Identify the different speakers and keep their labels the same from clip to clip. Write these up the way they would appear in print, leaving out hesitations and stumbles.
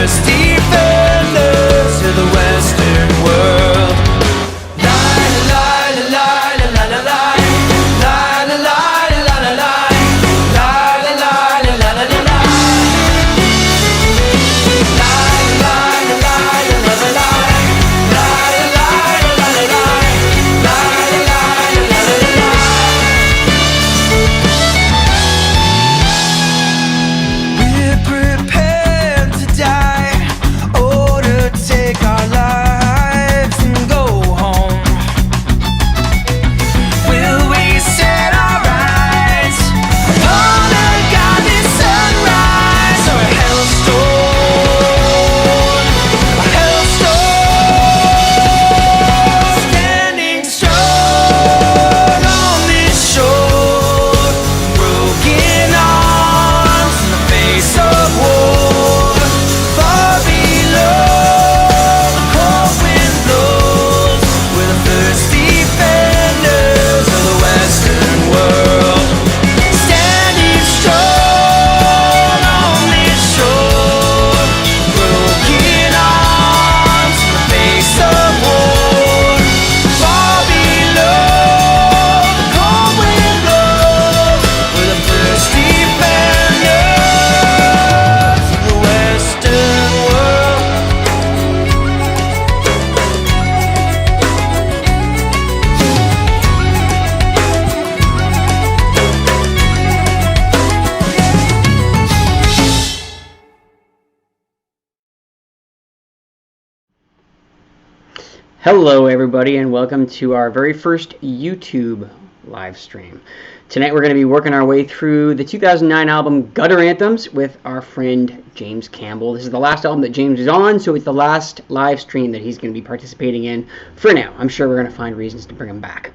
Speaker 1: first defenders of the Western world. La la la la la la la la. La la la la la la la. La la la la la la la la. La la la la la la la la. La la la la la la la. La la la la la la la. We're prepared to die, or to take our lives and go home. Will we set our eyes upon a godly sunrise, or a hellstorm? A hellstorm, standing strong on this shore, broken arms in the face of war. Far below, the cold wind blows. We're the first defenders of the Western world. Standing strong on this shore, broken arms in the face of war. Far below, the cold wind blows. We're the first defenders of the Western world.
Speaker 2: Hello everybody and welcome to our very first YouTube live stream. Tonight we're going to be working our way through the 2009 album Gutter Anthems with our friend James Campbell. This is the last album that James is on, so it's the last live stream that he's going to be participating in for now. I'm sure we're going to find reasons to bring him back.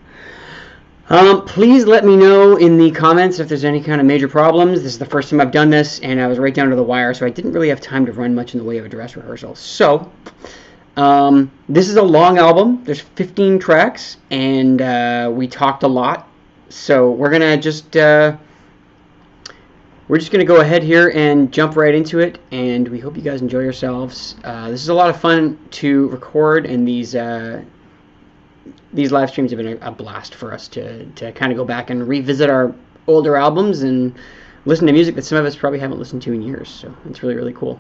Speaker 2: Please let me know in the comments if there's any kind of major problems. This is the first time I've done this and I was right down to the wire, so I didn't really have time to run much in the way of a dress rehearsal. So this is a long album. There's 15 tracks, and we talked a lot. So we're gonna just gonna go ahead here and jump right into it. And we hope you guys enjoy yourselves. This is a lot of fun to record, and these live streams have been a blast for us to kind of go back and revisit our older albums and listen to music that some of us probably haven't listened to in years. So it's really, really cool.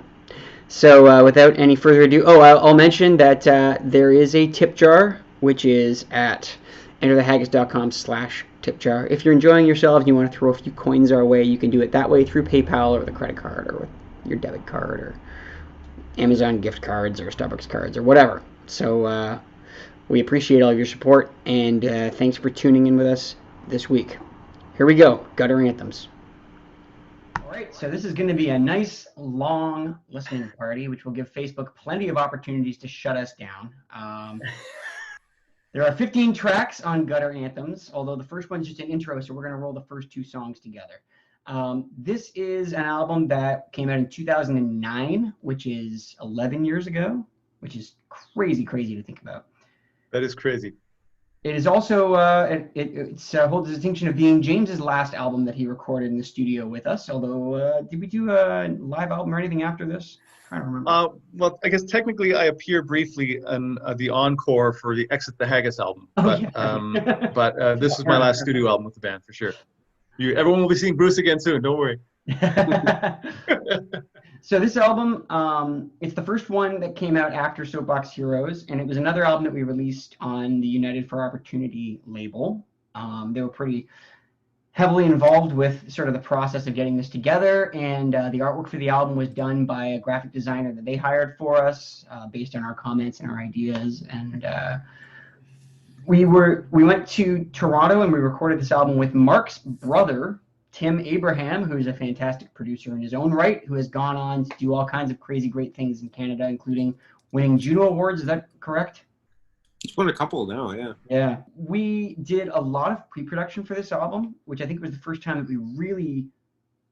Speaker 2: So without any further ado, I'll mention that there is a tip jar, which is at enterthehaggis.com/tipjar. If you're enjoying yourself and you want to throw a few coins our way, you can do it that way through PayPal or with a credit card or with your debit card or Amazon gift cards or Starbucks cards or whatever. So we appreciate all of your support, and thanks for tuning in with us this week. Here we go, Gutter Anthems. Alright, so this is going to be a nice, long listening party, which will give Facebook plenty of opportunities to shut us down. There are 15 tracks on Gutter Anthems, although the first one's just an intro, so we're going to roll the first two songs together. This is an album that came out in 2009, which is 11 years ago, which is crazy to think about.
Speaker 3: That is crazy.
Speaker 2: It is also, it holds the distinction of being James's last album that he recorded in the studio with us, although, did we do a live album or anything after this? I don't remember.
Speaker 3: Well, I guess technically I appear briefly in the encore for the Exit the Haggis album, but this is my last studio album with the band, for sure. Everyone will be seeing Bruce again soon, don't worry.
Speaker 2: So this album, it's the first one that came out after Soapbox Heroes, and it was another album that we released on the United for Opportunity label. They were pretty heavily involved with sort of the process of getting this together, and the artwork for the album was done by a graphic designer that they hired for us based on our comments and our ideas. And we went to Toronto and we recorded this album with Mark's brother, Tim Abraham, who's a fantastic producer in his own right, who has gone on to do all kinds of crazy great things in Canada, including winning Juno Awards. Is that correct?
Speaker 4: It's won a couple now, yeah.
Speaker 2: Yeah. We did a lot of pre-production for this album, which I think was the first time that we really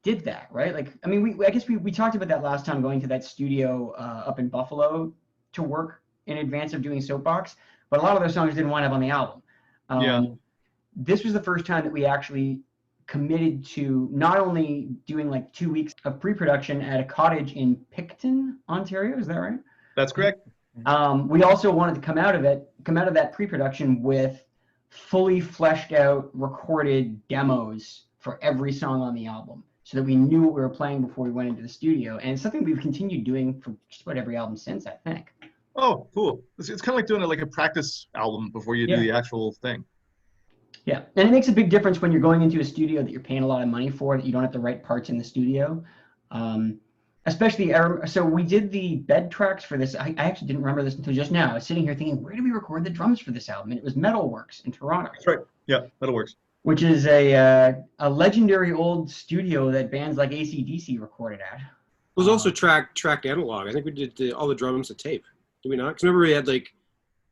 Speaker 2: did that, right? Like, I mean, I guess we talked about that last time, going to that studio up in Buffalo to work in advance of doing Soapbox, but a lot of those songs didn't wind up on the album.
Speaker 3: Yeah.
Speaker 2: This was the first time that we actually committed to not only doing like 2 weeks of pre-production at a cottage in Picton, Ontario. Is that right?
Speaker 3: That's correct.
Speaker 2: We also wanted to come out of that pre-production with fully fleshed out recorded demos for every song on the album, so that we knew what we were playing before we went into the studio. And it's something we've continued doing for just about every album since, I think.
Speaker 3: Oh, cool. It's kind of like doing like a practice album before you do the actual thing.
Speaker 2: Yeah, and it makes a big difference when you're going into a studio that you're paying a lot of money for, that you don't have the right parts in the studio. Especially, so we did the bed tracks for this. I actually didn't remember this until just now. I was sitting here thinking, where did we record the drums for this album? And it was Metalworks in Toronto.
Speaker 3: That's right. Yeah, Metalworks.
Speaker 2: Which is a legendary old studio that bands like AC/DC recorded at.
Speaker 4: It was also tracked analog. I think we did all the drums to tape. Did we not? Because remember we had like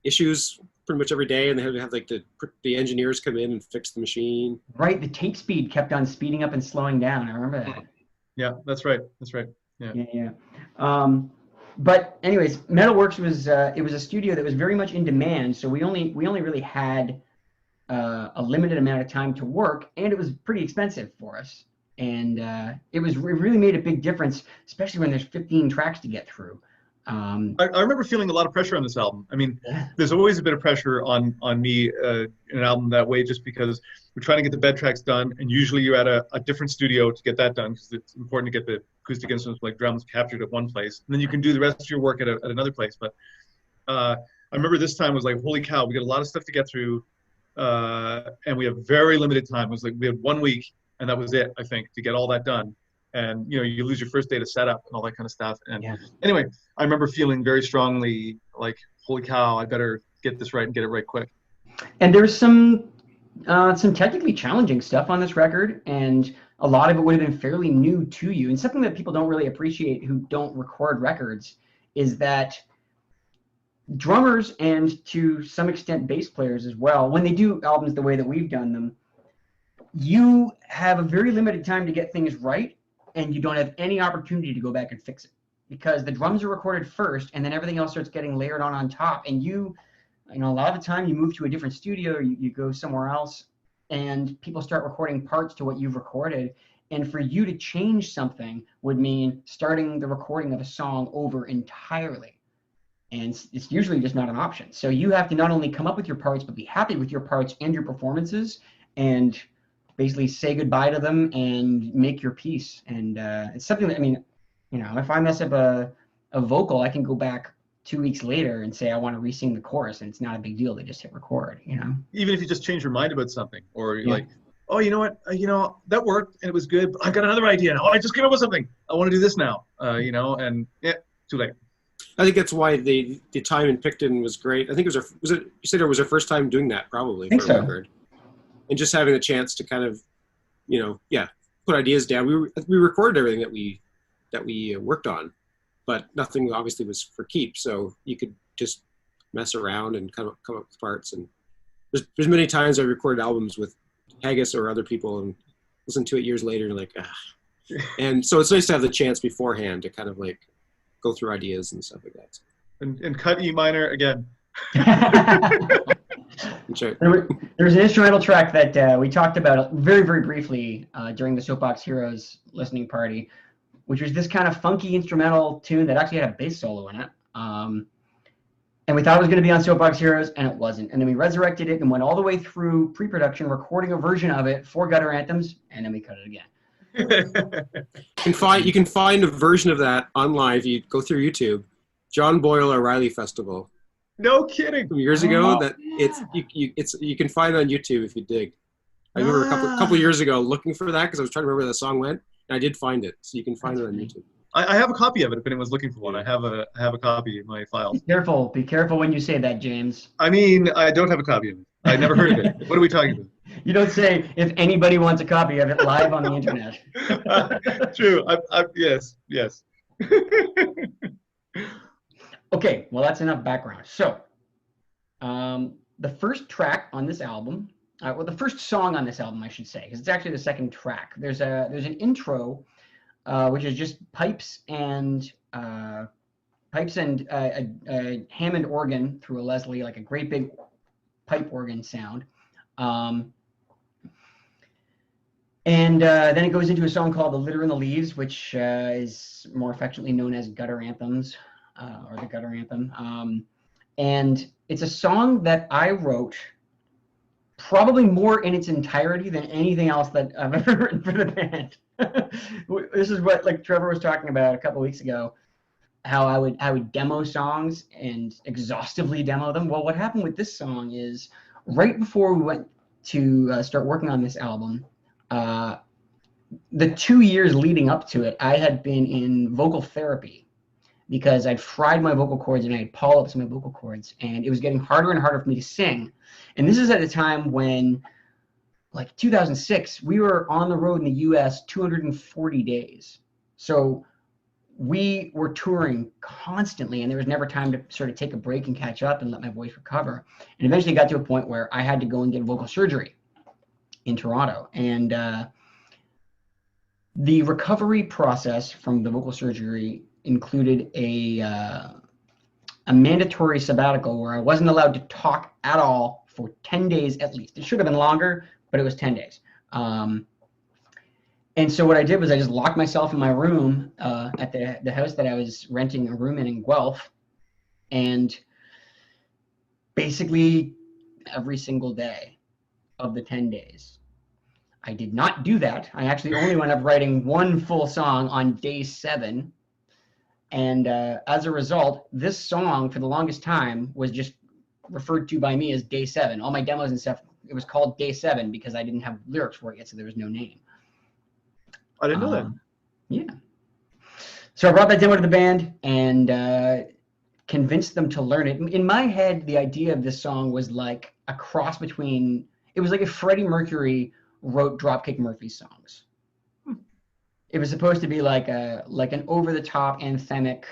Speaker 4: issues pretty much every day, and they had to have like the engineers come in and fix the machine.
Speaker 2: Right, the tape speed kept on speeding up and slowing down. I remember that.
Speaker 3: Yeah, that's right. Yeah.
Speaker 2: But anyways, Metalworks was it was a studio that was very much in demand, so we only really had a limited amount of time to work, and it was pretty expensive for us. And it really made a big difference, especially when there's 15 tracks to get through.
Speaker 3: I remember feeling a lot of pressure on this album. I mean, there's always a bit of pressure on me in an album that way, just because we're trying to get the bed tracks done, and usually you're at a different studio to get that done, because it's important to get the acoustic instruments like drums captured at one place, and then you can do the rest of your work at another place. But I remember this time was like, holy cow, we got a lot of stuff to get through, and we have very limited time. It was like we had 1 week, and that was it, I think, to get all that done. And you lose your first day to set up and all that kind of stuff. And anyway, I remember feeling very strongly like, holy cow, I better get this right and get it right quick.
Speaker 2: And there's some technically challenging stuff on this record, and a lot of it would have been fairly new to you. And something that people don't really appreciate who don't record records is that drummers, and to some extent bass players as well, when they do albums the way that we've done them, you have a very limited time to get things right, and you don't have any opportunity to go back and fix it, because the drums are recorded first, and then everything else starts getting layered on top. And a lot of the time you move to a different studio, or you go somewhere else, and people start recording parts to what you've recorded. And for you to change something would mean starting the recording of a song over entirely. And it's usually just not an option. So you have to not only come up with your parts, but be happy with your parts and your performances, and basically say goodbye to them and make your piece. And it's something that, I mean, if I mess up a vocal, I can go back 2 weeks later and say I want to re-sing the chorus, and it's not a big deal. They just hit record,
Speaker 3: Even if you just change your mind about something, or you're like, oh, you know what, that worked and it was good, but I've got another idea now. Oh, I just came up with something. I want to do this now, and too late.
Speaker 4: I think that's why the time in Picton was great. I think was it you said it was our first time doing that, probably, for a record. And just having the chance to kind of, put ideas down. We recorded everything that we worked on, but nothing obviously was for keeps. So you could just mess around and come up with parts. And there's many times I recorded albums with Haggis or other people and listen to it years later and like, And so it's nice to have the chance beforehand to kind of like go through ideas and stuff like that.
Speaker 3: And cut E minor again.
Speaker 2: There's an instrumental track that we talked about very, very briefly during the Soapbox Heroes listening party, which was this kind of funky instrumental tune that actually had a bass solo in it. And we thought it was going to be on Soapbox Heroes, and it wasn't. And then we resurrected it and went all the way through pre-production, recording a version of it for Gutter Anthems, and then we cut it again.
Speaker 4: You can find a version of that online if you go through YouTube. John Boyle O'Reilly Festival.
Speaker 3: No kidding.
Speaker 4: From years ago, you can find it on YouTube if you dig. I remember a couple years ago looking for that because I was trying to remember where the song went, and I did find it. So you can find it on YouTube.
Speaker 3: I have a copy of it if anyone's looking for one. I have a copy in my files.
Speaker 2: Be careful when you say that, James.
Speaker 3: I mean, I don't have a copy of it. I never heard of it. What are we talking about?
Speaker 2: You don't say if anybody wants a copy of it live on the internet.
Speaker 3: True. Yes.
Speaker 2: Okay, well, that's enough background. So, the first track on this album, the first song on this album, I should say, because it's actually the second track. There's an intro, which is just pipes and a Hammond organ through a Leslie, like a great big pipe organ sound. And then it goes into a song called The Litter in the Leaves, which is more affectionately known as Gutter Anthems, or the Gutter Anthem. And it's a song that I wrote probably more in its entirety than anything else that I've ever written for the band. This is what like Trevor was talking about a couple weeks ago, how I would demo songs and exhaustively demo them. Well, what happened with this song is right before we went to start working on this album, the 2 years leading up to it, I had been in vocal therapy because I'd fried my vocal cords and I had polyps in my vocal cords, and it was getting harder and harder for me to sing. And this is at a time when, like 2006, we were on the road in the US 240 days. So we were touring constantly, and there was never time to sort of take a break and catch up and let my voice recover. And eventually got to a point where I had to go and get vocal surgery in Toronto. And the recovery process from the vocal surgery included a mandatory sabbatical where I wasn't allowed to talk at all for 10 days at least. It should have been longer, but it was 10 days. And so what I did was I just locked myself in my room at the house that I was renting a room in Guelph, and basically every single day of the 10 days. I did not do that. I actually only wound up writing one full song on day 7. And as a result, this song for the longest time was just referred to by me as Day 7. All my demos and stuff, it was called Day 7 because I didn't have lyrics for it yet, so there was no name.
Speaker 3: I didn't know that.
Speaker 2: Yeah. So I brought that demo to the band and convinced them to learn it. In my head, the idea of this song was like a cross between, it was like if Freddie Mercury wrote Dropkick Murphys songs. It was supposed to be like an over-the-top, anthemic,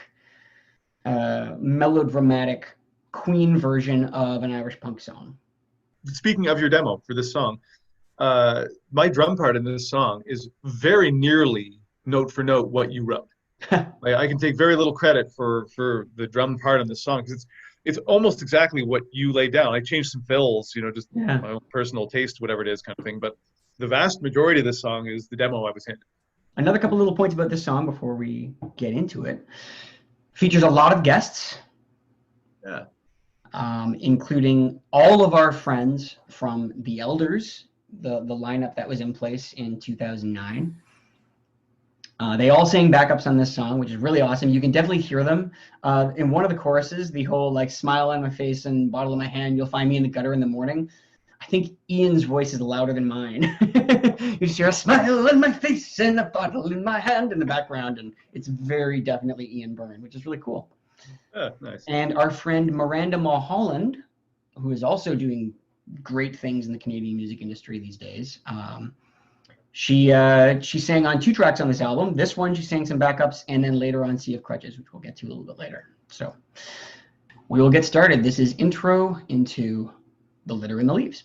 Speaker 2: melodramatic Queen version of an Irish punk song.
Speaker 3: Speaking of your demo for this song, my drum part in this song is very nearly note for note what you wrote. I can take very little credit for the drum part in this song because it's almost exactly what you laid down. I changed some fills, just my own personal taste, whatever it is, kind of thing. But the vast majority of this song is the demo I was handed.
Speaker 2: Another couple little points about this song before we get into it. Features a lot of guests.
Speaker 3: Yeah.
Speaker 2: Including all of our friends from The Elders, the lineup that was in place in 2009. They all sang backups on this song, which is really awesome. You can definitely hear them. In one of the choruses, the whole like smile on my face and bottle in my hand, you'll find me in the gutter in the morning. I think Ian's voice is louder than mine. You just hear a smile on my face and a bottle in my hand in the background, and it's very definitely Ian Byrne, which is really cool.
Speaker 3: Nice.
Speaker 2: And our friend Miranda Mulholland, who is also doing great things in the Canadian music industry these days, she sang on 2 tracks on this album. This one she sang some backups, and then later on Sea of Crutches, which we'll get to a little bit later. So we will get started. This is Intro into The Litter in the Leaves.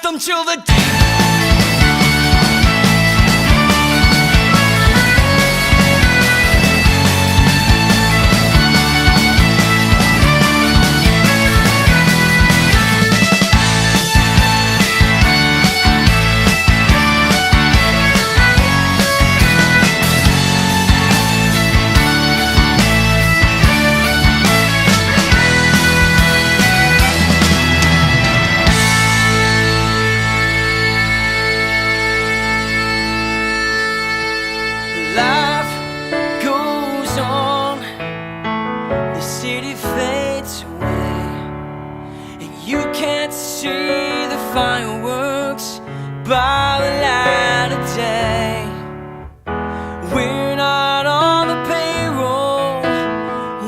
Speaker 1: anthem till the fireworks by the light of day. We're not on the payroll,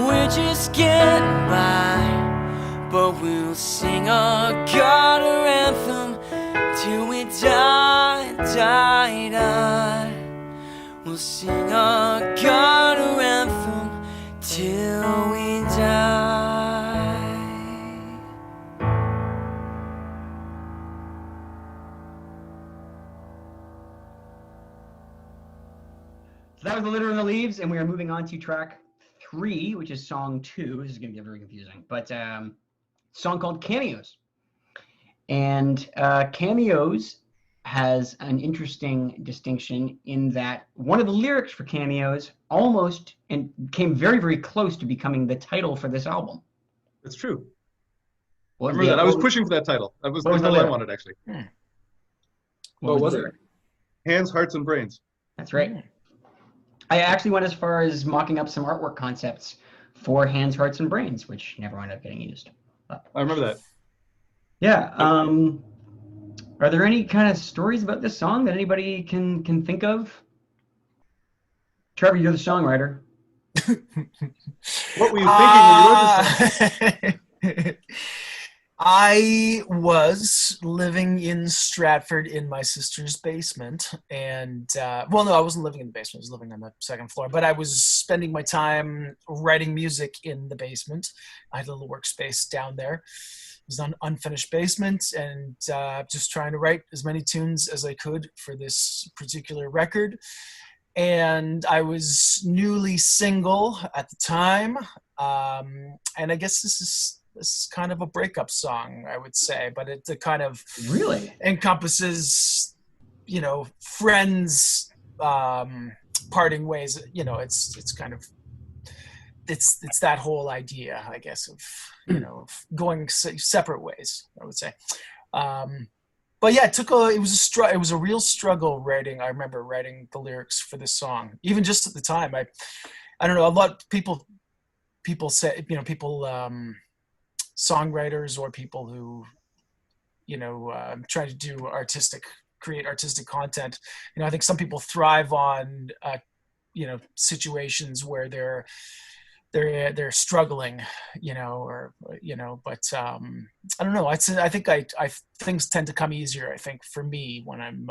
Speaker 1: we're just getting by. But we'll sing our gutter anthem till we die, die, die. We'll sing our gutter anthem till we die.
Speaker 2: So that was The Litter and the Leaves, and we are moving on to track 3, which is song 2. This is going to get very confusing, but song called Cameos. And Cameos has an interesting distinction in that one of the lyrics for Cameos almost and came very, very close to becoming the title for this album.
Speaker 3: That's true.
Speaker 2: I
Speaker 3: remember that. I was pushing for that title. That was the title I wanted, actually.
Speaker 2: What was it?
Speaker 3: Hands, Hearts, and Brains.
Speaker 2: That's right. I actually went as far as mocking up some artwork concepts for Hands, Hearts, and Brains, which never wound up getting used. But,
Speaker 3: I remember that.
Speaker 2: Yeah. Are there any kind of stories about this song that anybody can think of? Trevor, you're the songwriter.
Speaker 3: What were you thinking when you wrote this song?
Speaker 5: I was living in Stratford in my sister's basement, and well, no, I wasn't living in the basement. I was living on the second floor, but I was spending my time writing music in the basement. I had a little workspace down there. It was an unfinished basement, and just trying to write as many tunes as I could for this particular record. And I was newly single at the time, and I guess this is kind of a breakup song, I would say, but it kind of
Speaker 2: really
Speaker 5: encompasses, you know, friends parting ways. You know, it's kind of it's that whole idea, I guess, of, you know, of going separate ways, I would say. But yeah, it was a real struggle writing. I remember writing the lyrics for this song, even just at the time. I don't know, a lot of people say, you know, songwriters or people who, you know, try to create artistic content. You know, I think some people thrive on, you know, situations where they're struggling, you know, or, you know, but I don't know. I think things tend to come easier, I think, for me when I'm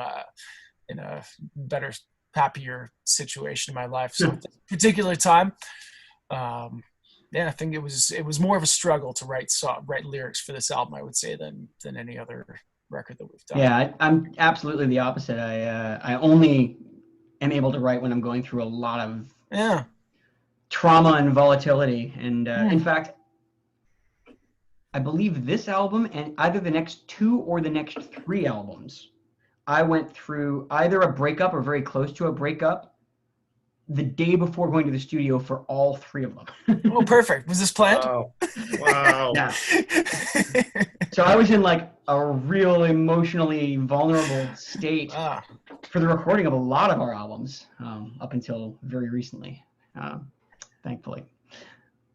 Speaker 5: in a better, happier situation in my life. So at this particular time, yeah, I think it was more of a struggle to write lyrics for this album, I would say, than any other record that we've done.
Speaker 2: Yeah, I'm absolutely the opposite. I only am able to write when I'm going through a lot of trauma and volatility. And in fact, I believe this album and either the next 2 or the next 3 albums, I went through either a breakup or very close to a breakup the day before going to the studio for all 3 of them.
Speaker 5: Oh, perfect. Was this planned?
Speaker 3: Wow.
Speaker 2: Yeah. So I was in like a real emotionally vulnerable state for the recording of a lot of our albums up until very recently, thankfully.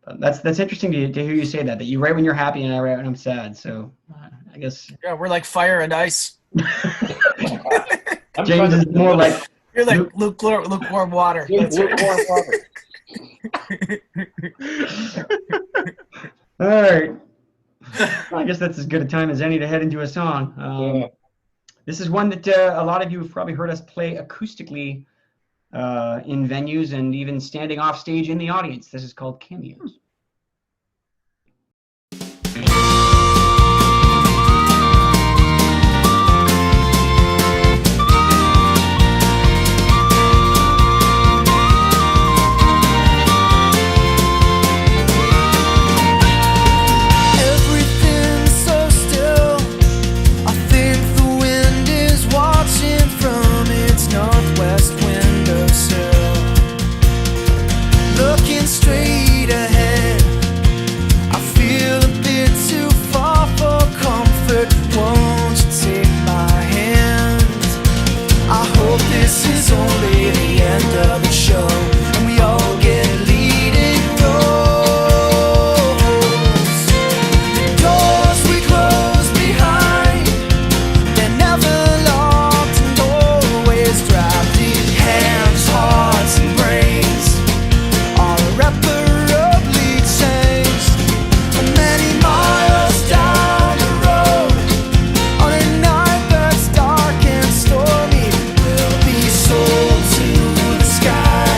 Speaker 2: But that's interesting to hear you say that you write when you're happy and I write when I'm sad. So I guess.
Speaker 5: Yeah, we're like fire and ice.
Speaker 2: James is more like.
Speaker 5: You're like lukewarm water.
Speaker 6: Lukewarm water.
Speaker 2: All right. Well, I guess that's as good a time as any to head into a song. This is one that a lot of you have probably heard us play acoustically in venues and even standing off stage in the audience. This is called Cameos.
Speaker 1: this is only the end of the show, and we all get leading roles. Doors we close behind, they're never locked and always drafty. Hands, hearts, and brains are irreparably changed. And many miles down the road, on a night that's dark and stormy, we'll be sold to the sky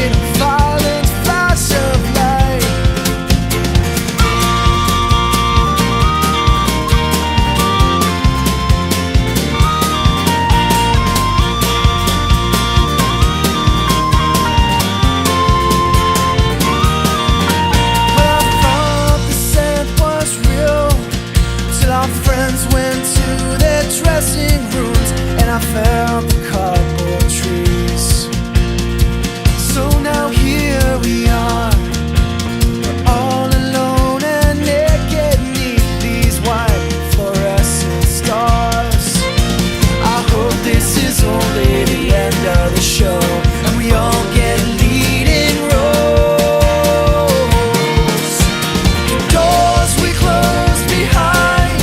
Speaker 1: in a violent flash of light. Well, I thought the scent was real till our friends went to their dressing rooms, and I found the cardboard trees. So now here we are, we're all alone and naked neath these white fluorescent stars. I hope this is only the end of the show, and we all get leading roles. The doors we close behind,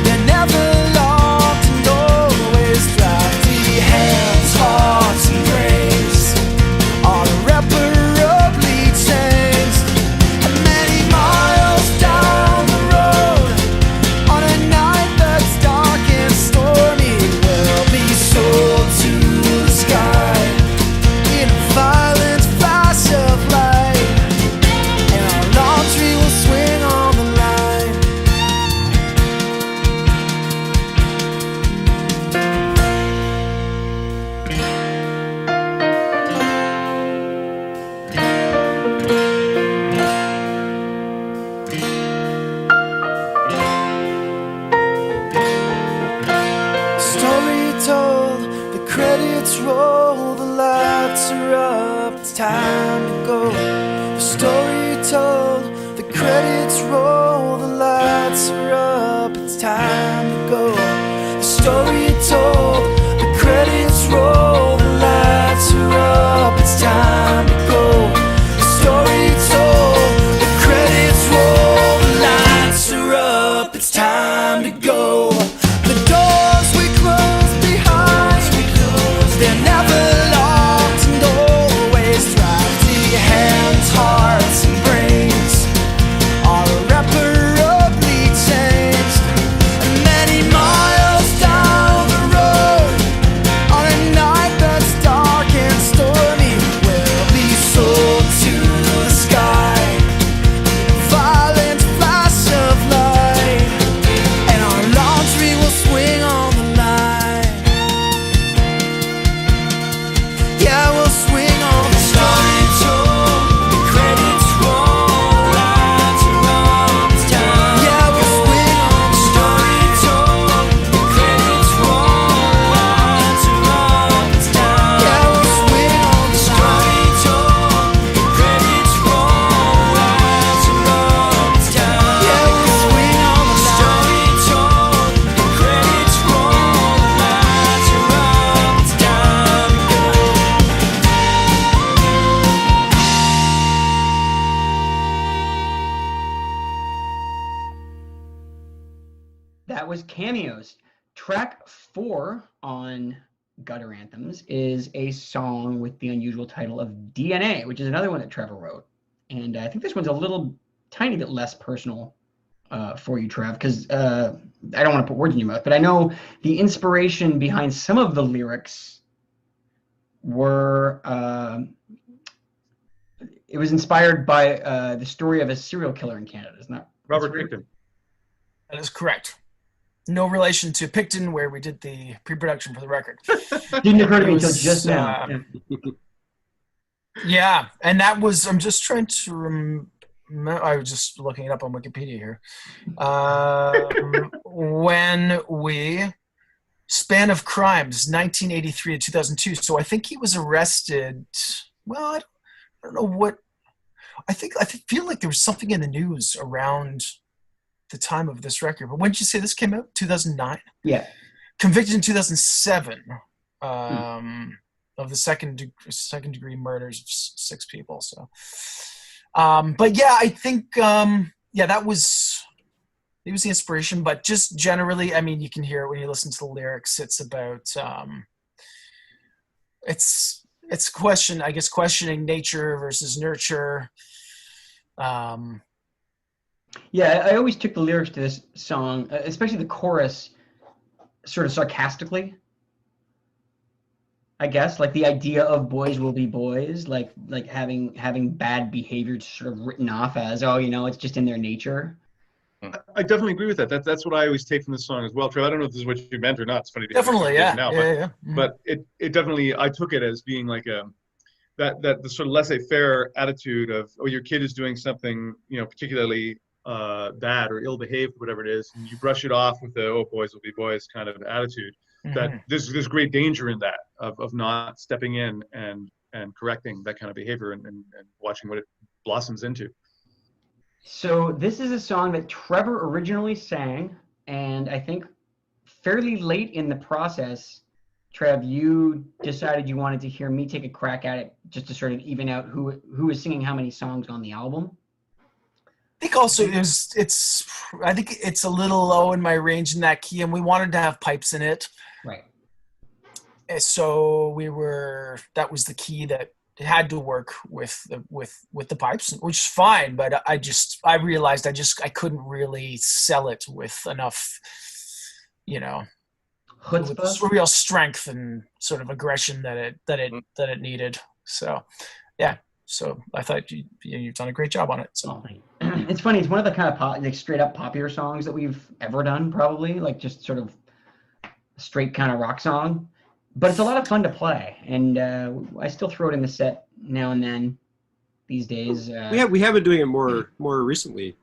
Speaker 1: they're never locked and always drafty. Hands, hearts, and brains are irreparably changed. And many miles down the road, on a night that's dark and stormy, we'll be sold to the sky in a violent flash of light, and our laundry will swing on the line. Story told, the credits roll, the lights are up, it's time to go. The story told, the credits roll, the lights are up, it's time to go. The story told, the credits roll, the lights are up, it's time to go. The story told, the credits roll, the lights are up, it's time to go. The doors we close behind, they're never locked and always drafty. Hands, hearts, and brains are irreparably changed. And many miles down the road, on a night that's dark and stormy, we'll be sold to the sky in a violent flash of light, and our laundry will swing on the line. Yeah, we'll swing on the story told, the credits roll, lights are up, it's time. Yeah, we'll swing on the story told, the credits roll, lights are up, it's time. Yeah, we'll swing on the story told, the credits roll, lights are up, it's time. Yeah, we'll swing on the story told, the credits roll, lights are up, it's time to go.
Speaker 2: That was Cameos. Track 4 on Gutter Anthems is a song with the unusual title of DNA, which is another one that Trevor wrote. And I think this one's a little tiny bit less personal for you, Trev, because I don't want to put words in your mouth, but I know the inspiration behind some of the lyrics were it was inspired by the story of a serial killer in Canada, isn't that?
Speaker 3: Robert Picton.
Speaker 5: That is correct. No relation to Picton, where we did the pre-production for the record.
Speaker 2: Didn't occur to me
Speaker 5: It
Speaker 2: until
Speaker 5: was,
Speaker 2: just now.
Speaker 5: Yeah, and that was, I'm just trying to remember, I was just looking it up on Wikipedia here. When we, span of crimes, 1983 to 2002. So I think he was arrested, well, I don't know what, I feel like there was something in the news around the time of this record. But when did you say this came out? 2009?
Speaker 2: Yeah.
Speaker 5: Convicted in 2007. of the second degree murders of 6 people. So, but yeah, I think that was the inspiration. But just generally, I mean, you can hear it when you listen to the lyrics. It's about it's questioning nature versus nurture.
Speaker 2: Yeah, I always took the lyrics to this song, especially the chorus, sort of sarcastically. I guess, like the idea of boys will be boys, like having bad behavior sort of written off as, oh, it's just in their nature.
Speaker 3: I definitely agree with that. That's what I always take from this song as well, Trev. I don't know if this is what you meant or not. It's funny to
Speaker 5: definitely, yeah.
Speaker 3: Now, but it definitely, I took it as being like that the sort of laissez-faire attitude of, oh, your kid is doing something, particularly bad or ill-behaved, whatever it is, and you brush it off with the, oh, boys will be boys kind of attitude. That there's great danger in that of not stepping in and correcting that kind of behavior and watching what it blossoms into.
Speaker 2: So this is a song that Trevor originally sang, and I think fairly late in the process, Trev, you decided you wanted to hear me take a crack at it just to sort of even out who is singing how many songs on the album.
Speaker 5: I think also I think it's a little low in my range in that key, and we wanted to have pipes in it.
Speaker 2: Right.
Speaker 5: So that was the key that had to work with the pipes, which is fine. But I realized I couldn't really sell it with enough, with real strength and sort of aggression that it needed. So, yeah. So I thought you've done a great job on it. So
Speaker 2: it's funny. It's one of the kind of straight up popular songs that we've ever done, probably, like just sort of straight kind of rock song. But it's a lot of fun to play, and I still throw it in the set now and then these days.
Speaker 4: We have been doing it more recently,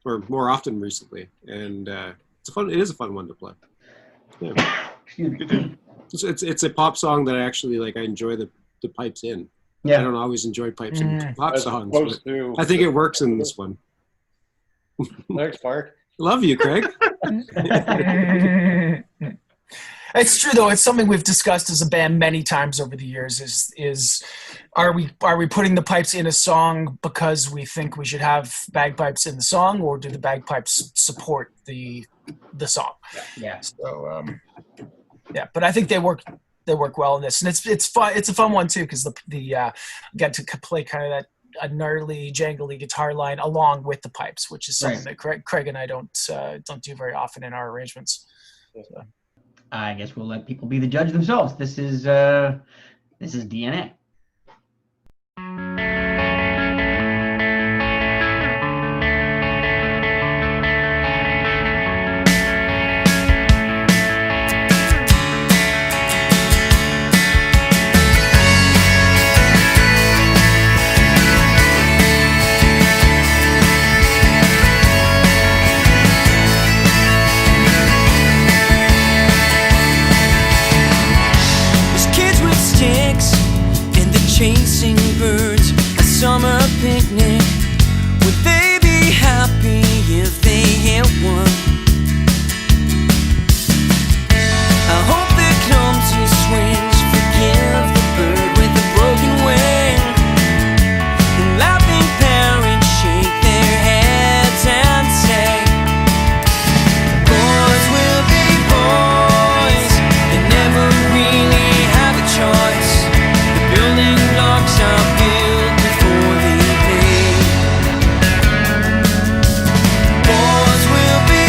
Speaker 4: or more often recently, and it is a fun one to play. Yeah.
Speaker 2: Excuse me.
Speaker 4: It's a pop song that I actually like. I enjoy the pipes in.
Speaker 2: Yeah.
Speaker 4: I don't always enjoy pipes in pop songs.
Speaker 6: But
Speaker 4: I think it works in this one.
Speaker 6: Thanks, Mark.
Speaker 4: Love you, Craig.
Speaker 5: It's true though. It's something we've discussed as a band many times over the years. Is are we putting the pipes in a song because we think we should have bagpipes in the song, or do the bagpipes support the song?
Speaker 2: Yeah.
Speaker 5: So but I think they work well in this, and it's fun. It's a fun one too because the get to play kind of that a gnarly, jangly guitar line along with the pipes, which is something that Craig and I don't do very often in our arrangements. So.
Speaker 2: I guess we'll let people be the judge themselves. This is DNA.
Speaker 1: Chasing birds, a summer picnic. Would they be happy if they hit one? I hope there comes who swings, forgive the bird with a broken wing. And laughing parents shake their heads and say, boys will be boys, they never really have a choice. The building blocks are built before they pay. Boys will be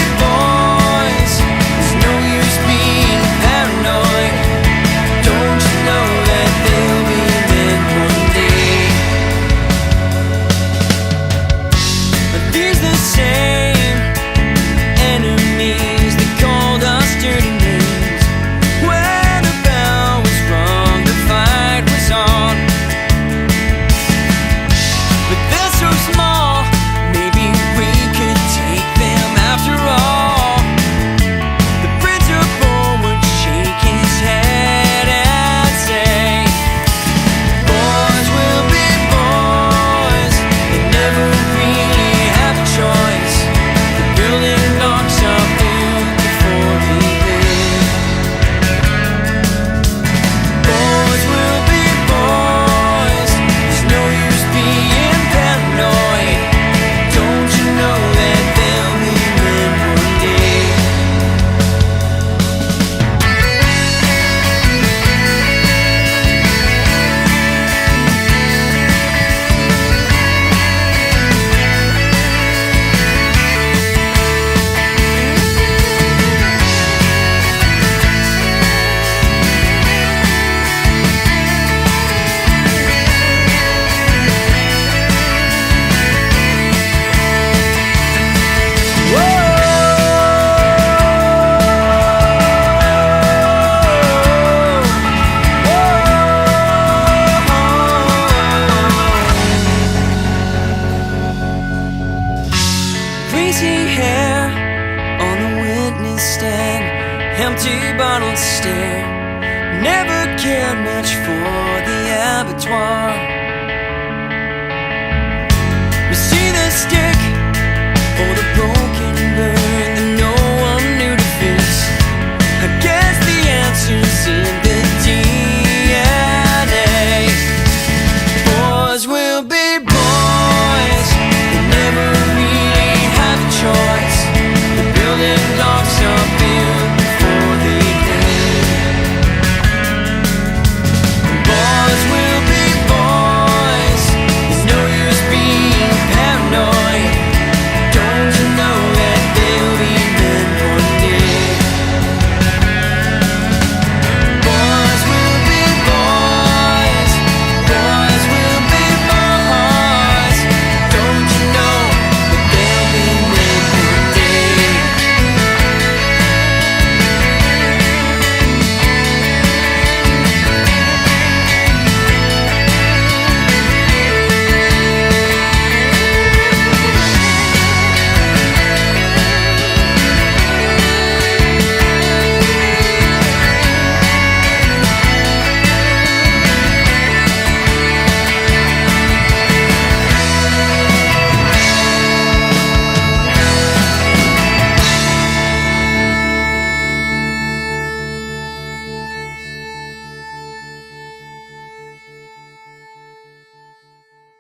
Speaker 1: empty bottle stare. Never cared much for the abattoir. We see the stick or the broken bird that no one knew to fix. I guess the answer's in the DNA. Boys will be boys. They never really have a choice. The building blocks are built before they did. Boys will be boys. There's no use being paranoid. Don't you know that they'll be men one day? Boys will be boys. Boys will be boys. Don't you know that they'll be men one day?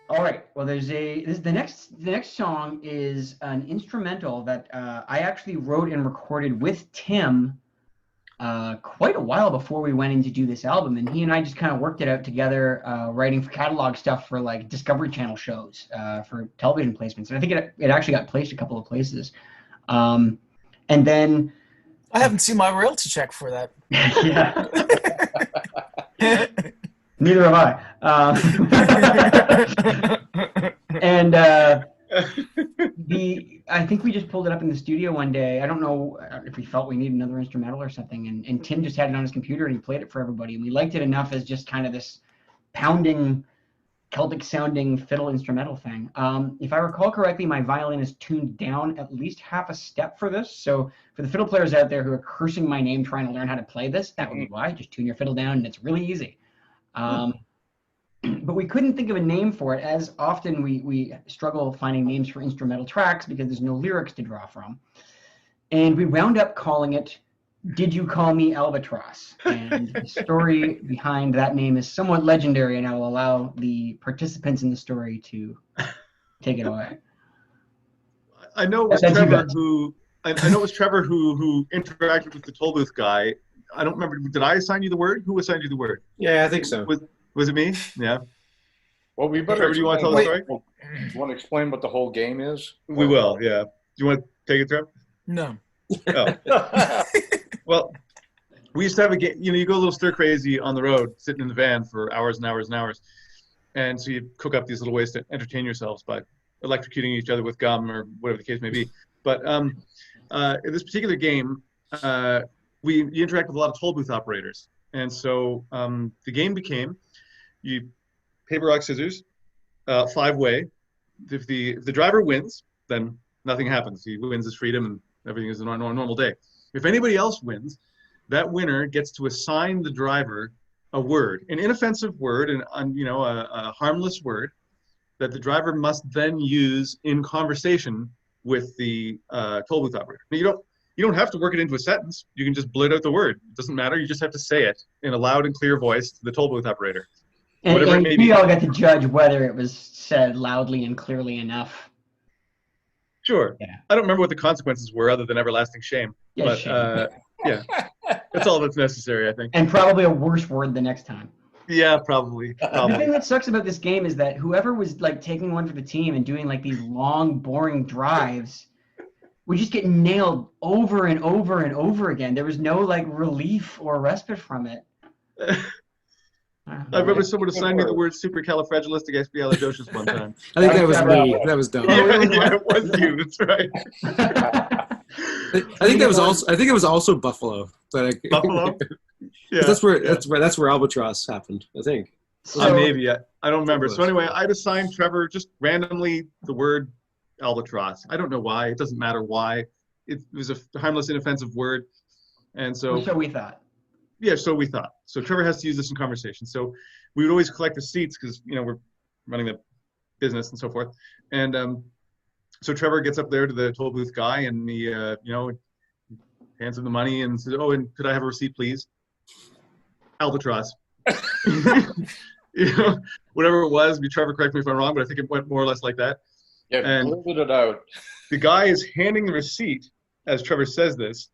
Speaker 2: All right. Well, the next song is an instrumental that I actually wrote and recorded with Tim quite a while before we went in to do this album, and he and I just kind of worked it out together, writing for catalog stuff for like Discovery Channel shows, for television placements, and I think it actually got placed a couple of places, and then
Speaker 5: I haven't seen my royalty check for that.
Speaker 2: Yeah. Neither have I. And I think we just pulled it up in the studio one day. I don't know if we felt we needed another instrumental or something, and Tim just had it on his computer and he played it for everybody, and we liked it enough as just kind of this pounding, Celtic sounding fiddle instrumental thing. If I recall correctly, my violin is tuned down at least half a step for this. So for the fiddle players out there who are cursing my name trying to learn how to play this, that would be why. Just tune your fiddle down and it's really easy. But we couldn't think of a name for it, as often we struggle finding names for instrumental tracks because there's no lyrics to draw from. And we wound up calling it Did You Call Me Albatross? And the story behind that name is somewhat legendary, and I will allow the participants in the story to take it away.
Speaker 3: I know it was Trevor who interacted with the toll booth guy. I don't remember. Did I assign you the word? Who assigned you the word?
Speaker 4: Yeah, I think so.
Speaker 3: Was it me? Yeah.
Speaker 6: Well, we better.
Speaker 3: Trevor, do you want to tell the story?
Speaker 6: Do you want to explain what the whole game is?
Speaker 3: We will. Yeah. Do you want to take it, Trevor?
Speaker 5: No.
Speaker 3: Oh. Well, we used to have a game. You know, you go a little stir crazy on the road, sitting in the van for hours and hours and hours, and so you cook up these little ways to entertain yourselves by electrocuting each other with gum or whatever the case may be. But in this particular game, you interact with a lot of toll booth operators, and so the game became you paper rock scissors, 5-way. If the driver wins, then nothing happens. He wins his freedom and everything is a normal day. If anybody else wins, that winner gets to assign the driver a word, an inoffensive word, and a harmless word that the driver must then use in conversation with the toll booth operator. Now, you don't have to work it into a sentence. You can just blurt out the word. It doesn't matter. You just have to say it in a loud and clear voice to the toll booth operator.
Speaker 2: And we all got to judge whether it was said loudly and clearly enough.
Speaker 3: Sure. Yeah. I don't remember what the consequences were other than everlasting shame.
Speaker 2: Yeah,
Speaker 3: but
Speaker 2: shame.
Speaker 3: Yeah, that's all that's necessary, I think.
Speaker 2: And probably a worse word the next time.
Speaker 3: Yeah, probably.
Speaker 2: The thing that sucks about this game is that whoever was like taking one for the team and doing like these long, boring drives would just get nailed over and over and over again. There was no like relief or respite from it.
Speaker 3: I remember someone assigned me the word supercalifragilisticexpialidocious one time.
Speaker 4: I think that was me. That was dumb.
Speaker 3: Yeah, it was you. That's right.
Speaker 4: I think it was also Buffalo. But
Speaker 3: Buffalo. Yeah.
Speaker 4: That's where Albatross happened. I think.
Speaker 2: So,
Speaker 3: maybe I don't remember. So anyway, I'd assigned Trevor just randomly the word albatross. I don't know why. It doesn't matter why. It was a harmless, inoffensive word. And so
Speaker 2: So we thought.
Speaker 3: yeah, so we thought. So Trevor has to use this in conversation. So we would always collect the seats because we're running the business and so forth. And so Trevor gets up there to the toll booth guy and he hands him the money and says, "Oh, and could I have a receipt, please?" Albatross. Whatever it was. Trevor, correct me if I'm wrong, but I think it went more or less like that.
Speaker 6: Yeah,
Speaker 3: And
Speaker 6: blurted it out.
Speaker 3: the guy is handing the receipt as Trevor says this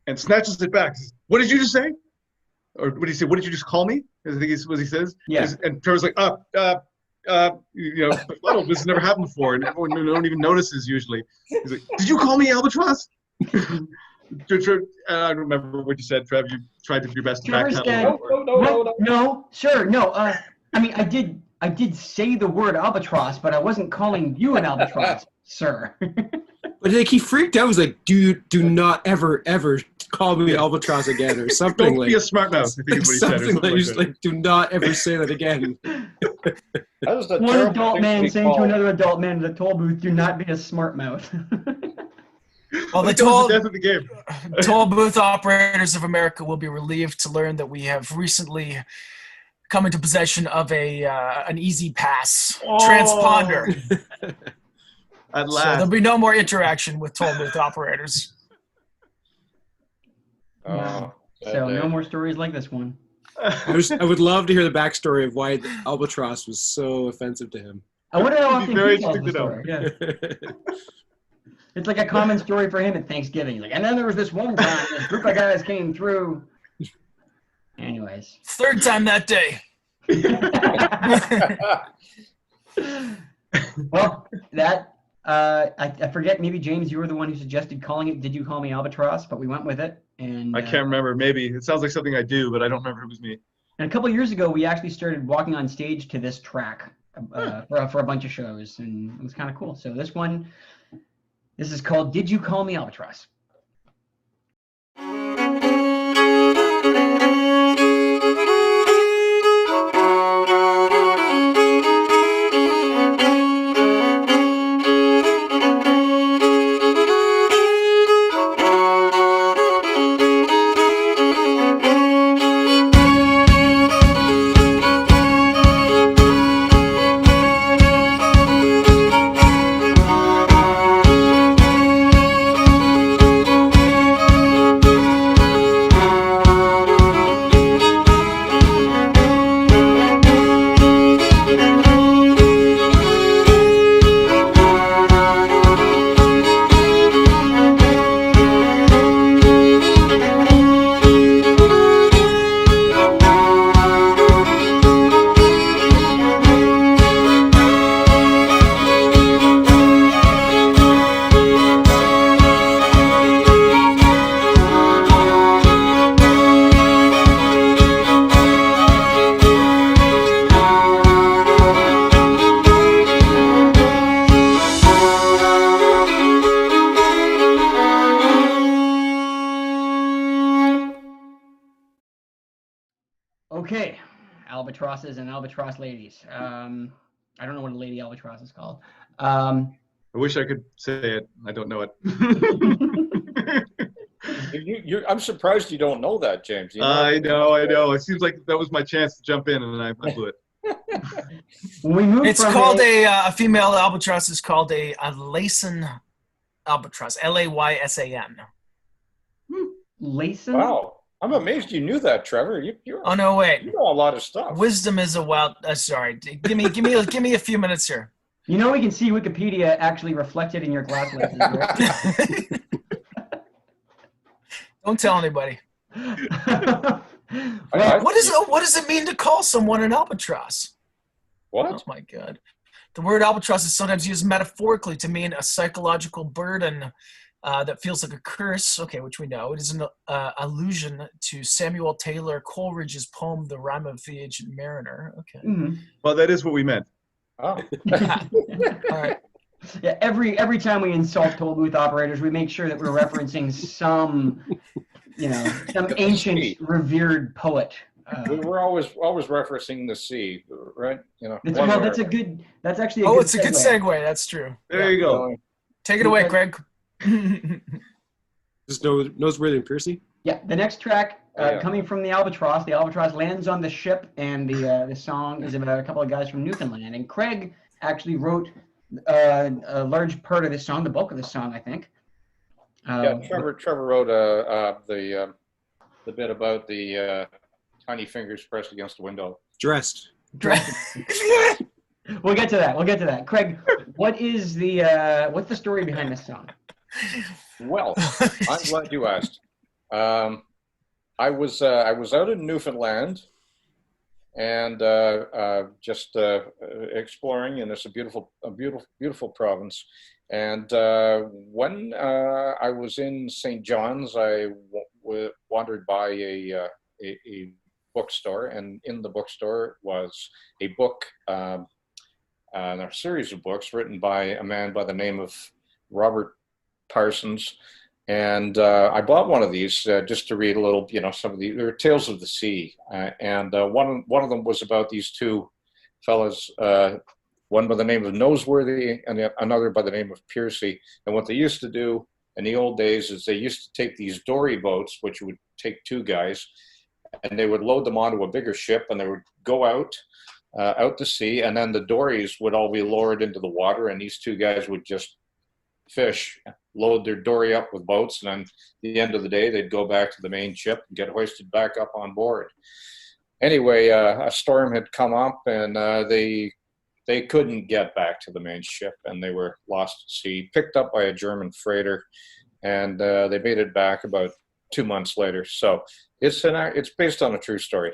Speaker 3: and snatches it back. Says, "What did you just say?" Or what did he say? "What did you just call me?" I think is what he says.
Speaker 2: Yeah.
Speaker 3: And Trevor's like, befuddled. This has never happened before, and everyone no one even notices usually. He's like, "Did you call me Albatross?" I don't remember what you said, Trev. You tried to do your best to
Speaker 2: Trevor's
Speaker 3: backpedal.
Speaker 2: dead. No, sure, no. I mean, I did say the word albatross, but I wasn't calling you an albatross, sir.
Speaker 4: But like he freaked out. He was like, "Do not ever call me albatross again," or something.
Speaker 3: Don't
Speaker 4: like
Speaker 3: be a smart mouth. I think is what he said. Or
Speaker 4: something like,
Speaker 3: like
Speaker 4: he's
Speaker 3: that.
Speaker 4: like, "Do not ever say that again."
Speaker 6: That was the
Speaker 2: One
Speaker 6: terrible
Speaker 2: adult
Speaker 6: thing
Speaker 2: man
Speaker 6: be
Speaker 2: saying to
Speaker 6: called.
Speaker 2: another adult man in the toll booth, "Do not be a smart mouth."
Speaker 5: Well,
Speaker 3: I think that was the death of the game.
Speaker 5: toll booth operators of America will be relieved to learn that we have recently come into possession of an Easy Pass transponder.
Speaker 3: At
Speaker 5: So
Speaker 3: last.
Speaker 5: there'll be no more interaction with toll booth operators.
Speaker 6: Oh,
Speaker 2: So no more stories like this one.
Speaker 4: I would love to hear the backstory of why the albatross was so offensive to him.
Speaker 2: I wonder how
Speaker 3: It'd be
Speaker 2: often
Speaker 3: very
Speaker 2: he tells the
Speaker 3: interesting to
Speaker 2: story. Yeah. It's like a common story for him at Thanksgiving. He's like, and then there was this one time this group of guys came through. Anyways.
Speaker 5: Third time that day.
Speaker 2: Well, that I forget. Maybe James, you were the one who suggested calling it "Did You Call Me Albatross?" But we went with it, and
Speaker 3: I can't remember. Maybe it sounds like something I do, but I don't remember if it was me.
Speaker 2: And a couple years ago, we actually started walking on stage to this track for a bunch of shows, and it was kind of cool. So this is called "Did You Call Me Albatross?" Okay, albatrosses and albatross ladies. I don't know what a lady albatross is called.
Speaker 3: I wish I could say it. I don't know it.
Speaker 6: I'm surprised you don't know that, James. You
Speaker 3: I know. It seems like that was my chance to jump in, and I blew it.
Speaker 2: When we moved
Speaker 5: It's
Speaker 2: from
Speaker 5: called a female albatross is called a Laysan albatross, Laysan.
Speaker 2: Laysan.
Speaker 6: Wow. I'm amazed you knew that, Trevor.
Speaker 5: Oh no, wait.
Speaker 6: You know a lot of stuff.
Speaker 5: Wisdom is a wild. Sorry, give me a few minutes here.
Speaker 2: You know we can see Wikipedia actually reflected in your glass lenses, right?
Speaker 5: Don't tell anybody.
Speaker 2: Well,
Speaker 5: What does it mean to call someone an albatross?
Speaker 6: What?
Speaker 5: Oh my God. The word albatross is sometimes used metaphorically to mean a psychological burden that feels like a curse. Okay, which we know. It is an allusion to Samuel Taylor Coleridge's poem, The Rime of the Ancient Mariner. Okay.
Speaker 2: mhm.
Speaker 3: Well, that is what we meant.
Speaker 6: Oh.
Speaker 5: All right.
Speaker 2: Yeah, every time we insult toll booth operators, we make sure that we're referencing some ancient revered poet.
Speaker 6: We're always referencing the sea, right?
Speaker 2: That's actually a
Speaker 5: Oh,
Speaker 2: good
Speaker 5: it's a good segue. That's true.
Speaker 3: There you go.
Speaker 5: Take it away, Craig.
Speaker 4: Just Noseworthy and Piercy.
Speaker 2: Yeah, the next track coming from the Albatross. The Albatross lands on the ship, and the song is about a couple of guys from Newfoundland. And Craig actually wrote a large part of this song, the bulk of the song, I think.
Speaker 6: Trevor wrote the bit about the tiny fingers pressed against the window.
Speaker 4: Dressed.
Speaker 2: We'll get to that. Craig, what's the story behind this song?
Speaker 6: Well, I'm glad you asked. I was out in Newfoundland and just exploring, and it's a beautiful province. And when I was in St. John's, I wandered by a bookstore, and in the bookstore was a book, a series of books written by a man by the name of Robert Parsons. And I bought one of these just to read a little, some of they're Tales of the Sea. And one of them was about these two fellas, one by the name of Noseworthy and another by the name of Piercy. And what they used to do in the old days is they used to take these dory boats, which would take two guys, and they would load them onto a bigger ship, and they would go out to sea, and then the dories would all be lowered into the water, and these two guys would just fish, load their dory up with boats, and then at the end of the day, they'd go back to the main ship and get hoisted back up on board. Anyway, a storm had come up, and they couldn't get back to the main ship, and they were lost at sea, picked up by a German freighter, and they made it back about 2 months later. So it's based on a true story.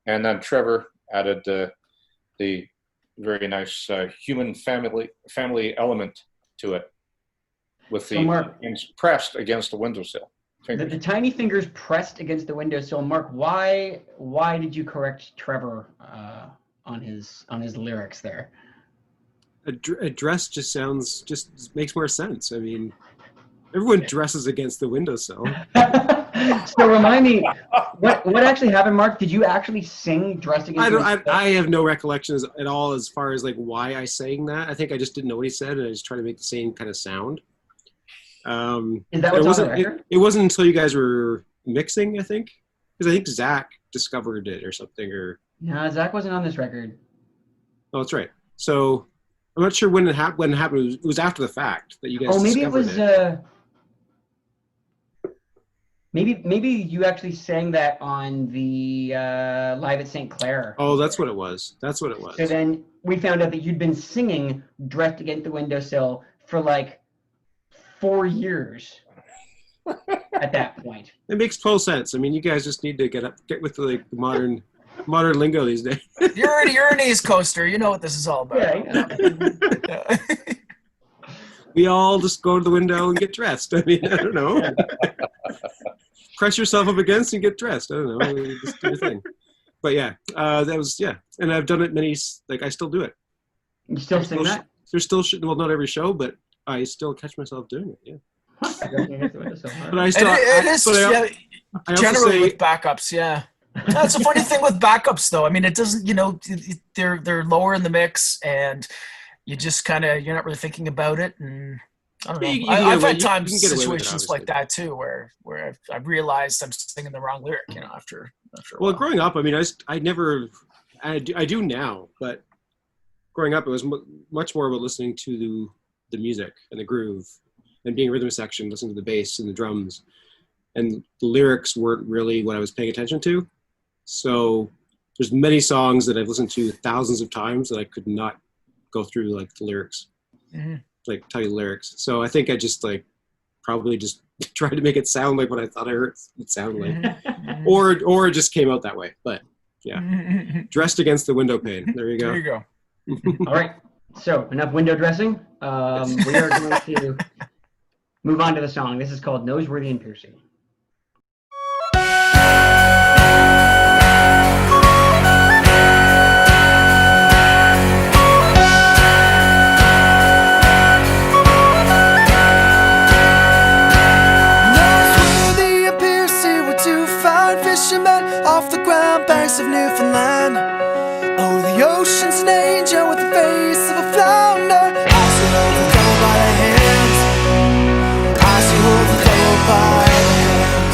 Speaker 6: And then Trevor added the very nice human family element to it, with the fingers pressed against the windowsill.
Speaker 2: The tiny fingers pressed against the windowsill. Mark, why did you correct Trevor on his lyrics there?
Speaker 4: Address just makes more sense. I mean, everyone dresses against the windowsill.
Speaker 2: So remind me, what actually happened, Mark? Did you actually sing "Dressed Against the Windowsill"?
Speaker 4: I have no recollection at all as far as like why I sang that. I think I just didn't know what he said, and I just tried to make the same kind of sound.
Speaker 2: Is that what's on the record?
Speaker 4: It wasn't until you guys were mixing, I think, because I think Zach discovered it or something.
Speaker 2: No, Zach wasn't on this record.
Speaker 4: Oh, that's right. So I'm not sure when it happened. It was after the fact that you guys.
Speaker 2: Oh, maybe
Speaker 4: discovered
Speaker 2: it was. Maybe you actually sang that on the Live at St. Clair.
Speaker 4: Oh, that's what it was. So
Speaker 2: then we found out that you'd been singing "Dressed Against the Windowsill" for like 4 years at that point.
Speaker 4: It makes total sense. I mean, you guys just need to get with the modern lingo these days.
Speaker 5: You're an East Coaster. You know what this is all about.
Speaker 2: Yeah.
Speaker 4: We all just go to the window and get dressed. I mean, I don't know. Press yourself up against and get dressed. I don't know. Just do your thing. But yeah, that was, yeah. And I've done it I still do it.
Speaker 2: You still sing that?
Speaker 4: There's still, well, not every show, but I still catch myself doing it, yeah. But I still,
Speaker 5: generally with backups, yeah. That's a funny thing with backups, though. I mean, it doesn't, they're lower in the mix, and you just you're not really thinking about it, and I don't know. I've had situations like that too, where I've realized I'm singing the wrong lyric, after a while.
Speaker 4: Well, growing up, I mean, I do now, but growing up, it was much more about listening to the music and the groove, and being a rhythm section, listening to the bass and the drums, and the lyrics weren't really what I was paying attention to. So there's many songs that I've listened to thousands of times that I could not go through like the lyrics, like tell you the lyrics. So I think I just probably just tried to make it sound like what I thought I heard it sound like, or it just came out that way. But yeah, dressed against the window pane. There you go.
Speaker 5: There you go.
Speaker 2: All right. So enough window dressing. We are going to move on to the song. This is called "Noseworthy and Piercy."
Speaker 1: Noseworthy and Piercy were two fine fishermen off the Grand Banks of Newfoundland. Oh, the ocean's an angel with the face of a flounder. I see hold the devil by the hands. I see hold the devil by the hand.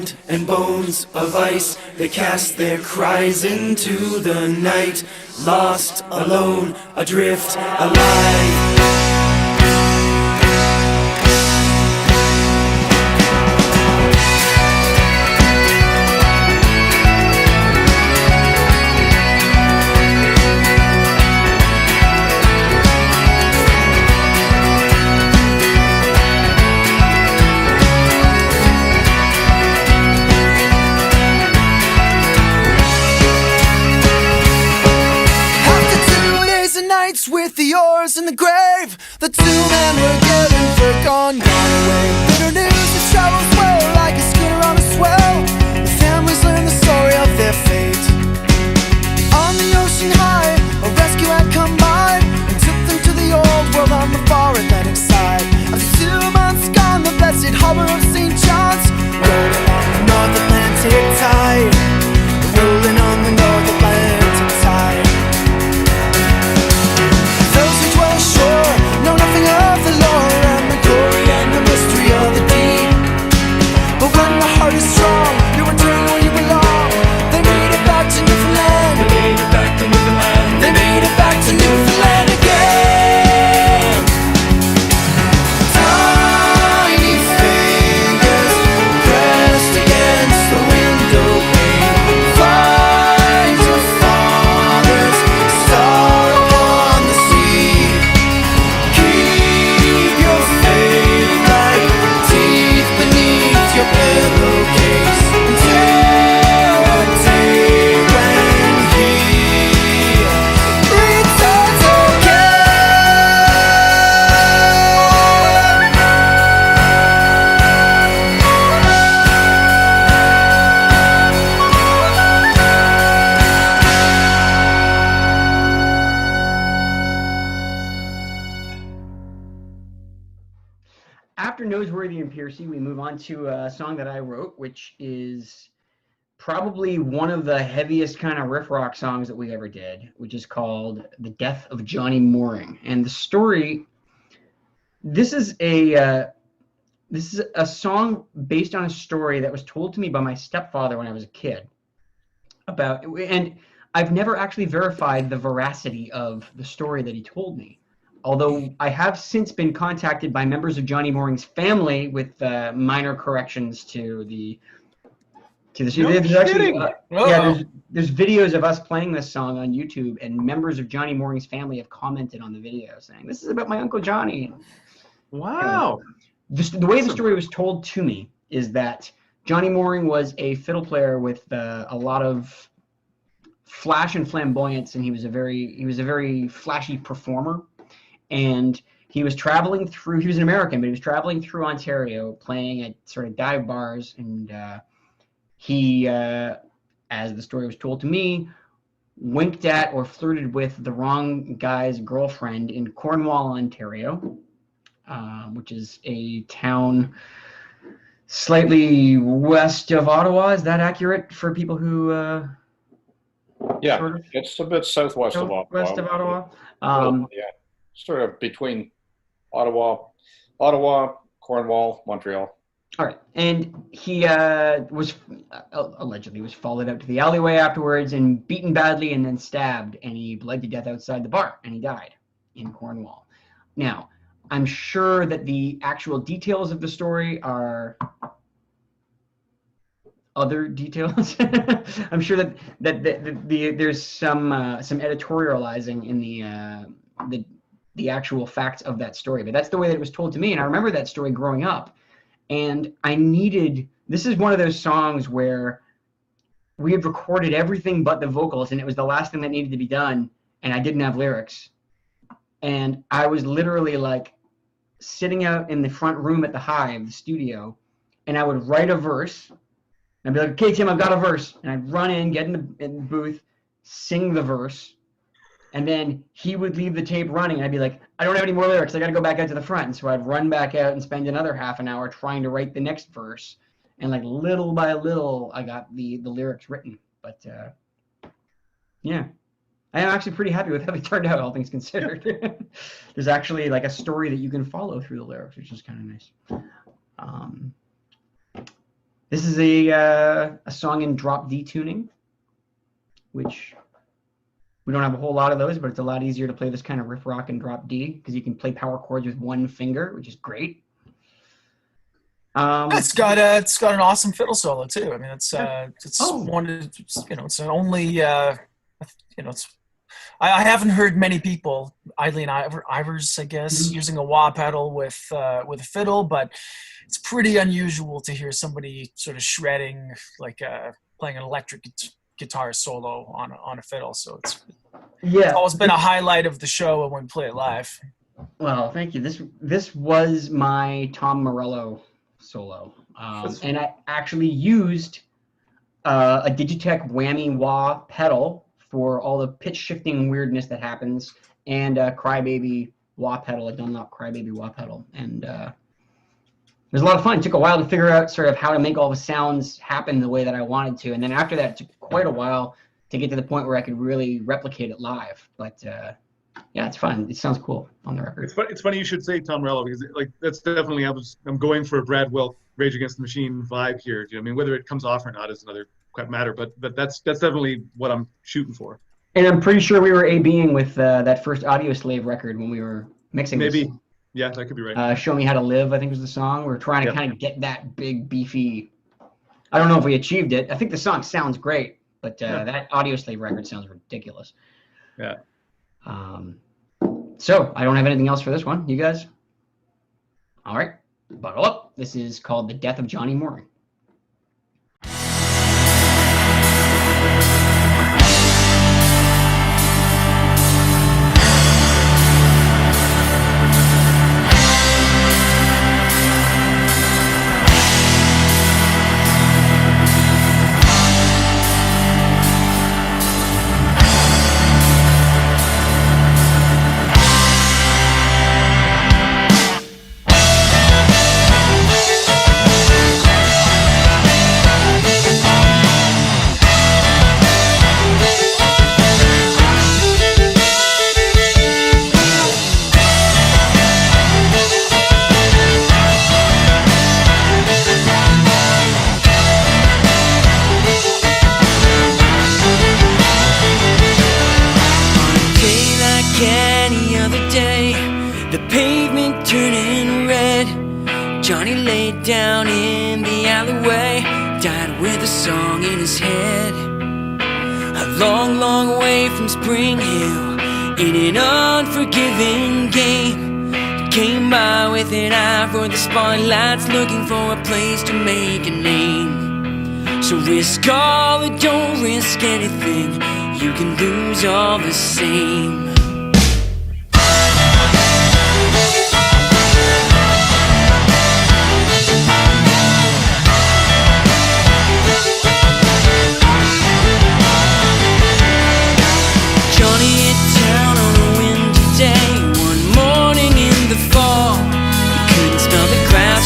Speaker 1: sand and bones of ice. They cast their cries into the night, lost, alone, adrift, alive.
Speaker 7: With the oars in the grave, the two men were given for gone away. Bitter news that travels well like a schooner on a swell. The families learn the story of their fate. On the ocean high, a rescue had come by and took them to the old world on the far Atlantic side. After 2 months gone, the blessed harbor of St. John's, rolling on the North Atlantic tide, rolling on the North Atlantic tide. Shore, know nothing of the lore and the glory and the mystery of the deep. But when the heart is strong, you return where you belong. They made it back to Newfoundland. They made it back to Newfoundland. They made it back to Newfoundland again. Tiny fingers pressed against the window pane. Find your father's star upon the sea. Your pillowcase until the day when he returns again.
Speaker 2: After Noseworthy and Piercy, we move on to a song that I wrote, which is probably one of the heaviest kind of riff rock songs that we ever did, which is called The Death of Johnny Mooring. And the story, this is a song based on a story that was told to me by my stepfather when I was a kid about, and I've never actually verified the veracity of the story that he told me. Although I have since been contacted by members of Johnny Mooring's family with minor corrections to the there's actually, there's videos of us playing this song on YouTube, and members of Johnny Mooring's family have commented on the video saying, "This is about my Uncle Johnny."
Speaker 3: Wow.
Speaker 2: The way the story was told to me is that Johnny Mooring was a fiddle player with a lot of flash and flamboyance, and he was a very flashy performer. And he was traveling through, he was an American, but he was traveling through Ontario playing at sort of dive bars. And he, as the story was told to me, winked at or flirted with the wrong guy's girlfriend in Cornwall, Ontario, which is a town slightly west of Ottawa. Is that accurate for people who...
Speaker 6: yeah,
Speaker 2: sort of
Speaker 6: it's a bit southwest of Ottawa.
Speaker 2: West of Ottawa.
Speaker 6: Yeah. Sort of between Ottawa, Cornwall, Montreal.
Speaker 2: All right, and he was allegedly followed out to the alleyway afterwards and beaten badly and then stabbed, and he bled to death outside the bar, and he died in Cornwall. Now, I'm sure that the actual details of the story are other details. I'm sure that there's some editorializing in the actual facts of that story, but that's the way that it was told to me. And I remember that story growing up, and this is one of those songs where we had recorded everything but the vocals, and it was the last thing that needed to be done, and I didn't have lyrics. And I was literally like sitting out in the front room at the Hive, the studio, and I would write a verse. I'd be like, "Okay, Tim, I've got a verse." And I'd run in, get in the booth, sing the verse. And then he would leave the tape running. And I'd be like, "I don't have any more lyrics. I got to go back out to the front." And so I'd run back out and spend another half an hour trying to write the next verse. And like little by little, I got the lyrics written. But yeah, I am actually pretty happy with how they turned out, all things considered. There's actually like a story that you can follow through the lyrics, which is kind of nice. This is a song in drop D tuning, which we don't have a whole lot of those, but it's a lot easier to play this kind of riff rock in drop D because you can play power chords with one finger, which is great.
Speaker 5: It's got an awesome fiddle solo too. I mean, it's it's only I haven't heard many people, Eileen Ivers, I guess, using a wah pedal with a fiddle, but it's pretty unusual to hear somebody sort of shredding, like playing an electric guitar solo on a fiddle. So it's always been a highlight of the show when we play it live.
Speaker 2: Well, thank you. This was my Tom Morello solo, and I actually used a Digitech whammy wah pedal for all the pitch shifting weirdness that happens, and a Crybaby wah pedal, a Dunlop Crybaby wah pedal, and it was a lot of fun. It took a while to figure out sort of how to make all the sounds happen the way that I wanted to, and then after that, it took quite a while to get to the point where I could really replicate it live. But yeah, it's fun. It sounds cool on the record.
Speaker 3: It's funny you should say Tom Morello, because like that's definitely I'm going for a Brad Wilk Rage Against the Machine vibe here. You know, I mean, whether it comes off or not is another matter, but that's definitely what I'm shooting for.
Speaker 2: And I'm pretty sure we were A-Bing with that first Audio Slave record when we were mixing
Speaker 3: Maybe.
Speaker 2: this.
Speaker 3: Yeah, that could be right.
Speaker 2: Show Me How to Live, I think was the song. We were trying to kind of get that big, beefy. I don't know if we achieved it. I think the song sounds great, but that Audio Slave record sounds ridiculous.
Speaker 3: Yeah.
Speaker 2: So I don't have anything else for this one. You guys? All right, buckle up. This is called The Death of Johnny Mooring.
Speaker 1: Johnny laid down in the alleyway, died with a song in his head. A long, long way from Spring Hill, in an unforgiving game. He came by with an eye for the spotlights, looking for a place to make a name. So risk all or don't risk anything, you can lose all the same.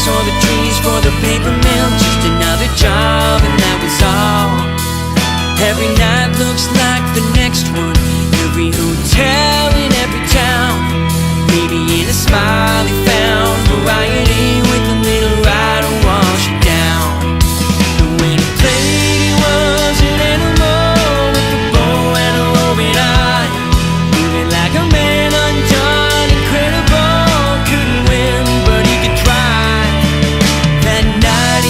Speaker 1: Or the trees for the paper mill, just another job and that was all. Every night looks like the next one, every hotel in every town. Maybe in a smile he found variety with a little ride to wash it down. And when he played he was an animal with a bow and a roving eye, moving like a man undone, incredible. Couldn't win but he could try. That night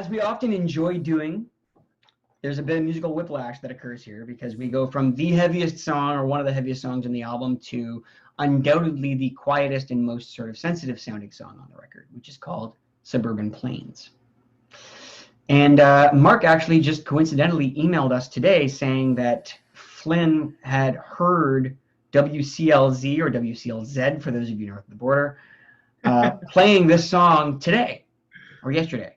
Speaker 2: as we often enjoy doing, there's a bit of musical whiplash that occurs here because we go from the heaviest song or one of the heaviest songs in the album to undoubtedly the quietest and most sort of sensitive sounding song on the record, which is called Suburban Plains. And Mark actually just coincidentally emailed us today saying that Flynn had heard WCLZ or WCLZ, for those of you north of the border, playing this song today or yesterday.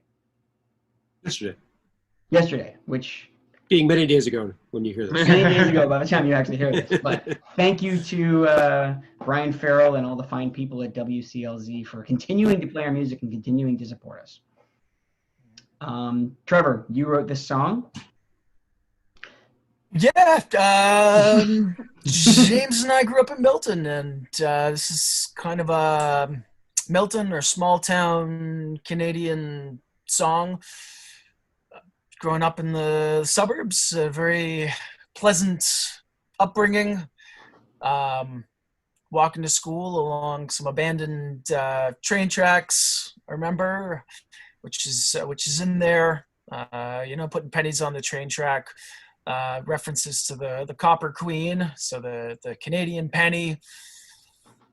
Speaker 2: Yesterday, which
Speaker 4: being many days ago when you hear this.
Speaker 2: Many days ago by the time you actually hear this. But thank you to Brian Farrell and all the fine people at WCLZ for continuing to play our music and continuing to support us. Trevor, you wrote this song?
Speaker 5: Yeah, James and I grew up in Milton, and this is kind of a Milton or small town Canadian song. Growing up in the suburbs, a very pleasant upbringing. Walking to school along some abandoned train tracks, I remember, which is in there. Putting pennies on the train track. References to the Copper Queen, so the Canadian penny.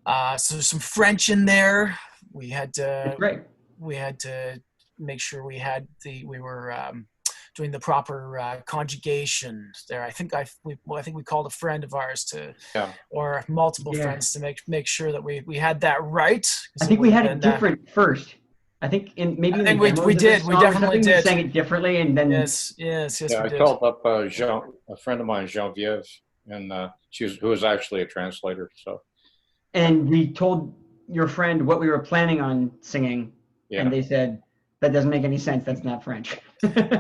Speaker 5: So there's some French in there. We had to make sure we were doing the proper conjugation there. I think we called a friend of ours or multiple friends to make sure that we had that right.
Speaker 2: I think we had it different first. I think we did. We definitely did. We sang it differently, and then
Speaker 5: yes.
Speaker 6: Yeah,
Speaker 5: we
Speaker 6: I
Speaker 5: did.
Speaker 6: called up a friend of mine, Genevieve, and who was actually a translator. So,
Speaker 2: and we told your friend what we were planning on singing, and they said that doesn't make any sense. That's not French.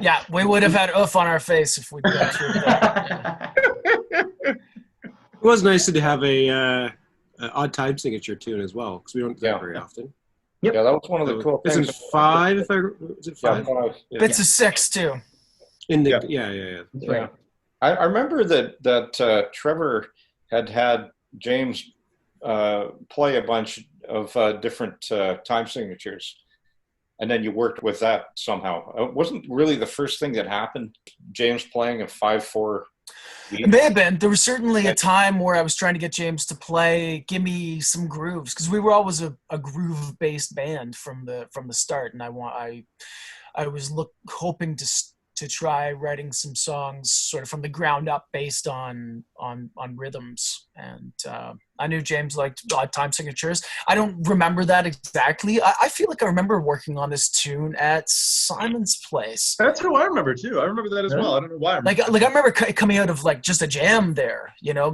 Speaker 5: Yeah, we would have had oof on our face if we'd gone through that. Yeah.
Speaker 4: It was nice to have a odd time signature tune as well, because we don't do that very often.
Speaker 2: Yep.
Speaker 6: Yeah, that was one of the cool things.
Speaker 4: Isn't 5? Is it 5?
Speaker 6: Yeah,
Speaker 5: Bits of 6 too.
Speaker 4: Yeah.
Speaker 2: That's right.
Speaker 6: I remember that Trevor had James play a bunch of different time signatures, and then you worked with that somehow. It wasn't really the first thing that happened. James playing a 5/4.
Speaker 5: It may have been. There was certainly a time where I was trying to get James to give me some grooves, because we were always a groove-based band from the start, and I was hoping to try writing some songs sort of from the ground up based on rhythms, and I knew James liked odd time signatures. I don't remember that exactly. I feel like I remember working on this tune at Simon's place.
Speaker 3: That's who I remember too. I remember that as well. I don't know why. I
Speaker 5: remember coming out of like just a jam there.
Speaker 2: Yeah,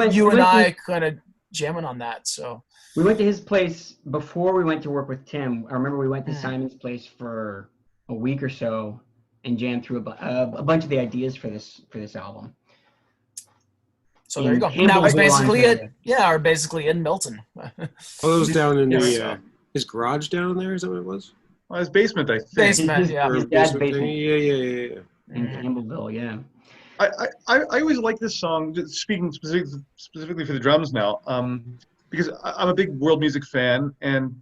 Speaker 5: you and I kind of jamming on that. So
Speaker 2: we went to his place before we went to work with Tim. I remember we went to Simon's place for a week or so and jammed through a bunch of the ideas for this album.
Speaker 5: So there you go. And that was basically it. Yeah, or basically in Milton.
Speaker 4: It was down in his garage down there. Is that what it was?
Speaker 3: Well, his basement, I think.
Speaker 5: Basement,
Speaker 2: His dad's basement.
Speaker 4: Yeah.
Speaker 2: In Campbellville, yeah.
Speaker 3: I always like this song, speaking specifically for the drums now, because I'm a big world music fan, and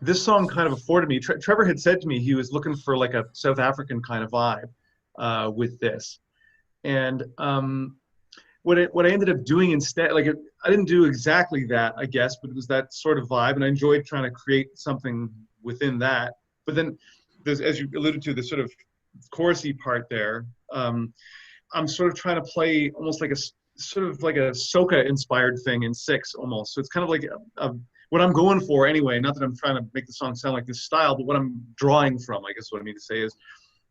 Speaker 3: this song kind of afforded me. Trevor had said to me he was looking for like a South African kind of vibe with this, and what I ended up doing instead, I didn't do exactly that, I guess, but it was that sort of vibe, and I enjoyed trying to create something within that. But then there's, as you alluded to, the sort of chorusy part there. I'm sort of trying to play almost like a soca inspired thing in 6 almost. So it's kind of like what I'm going for anyway. Not that I'm trying to make the song sound like this style, but what I'm drawing from, I guess what I mean to say, is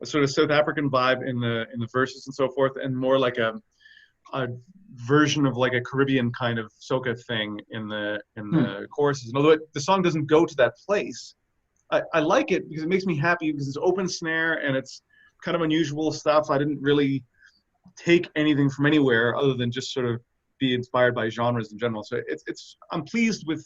Speaker 3: a sort of South African vibe in the verses and so forth, and more like a version of like a Caribbean kind of soca thing in the choruses. And although the song doesn't go to that place, I like it because it makes me happy, because it's open snare and it's kind of unusual stuff. I didn't really take anything from anywhere other than just sort of be inspired by genres in general. So I'm pleased with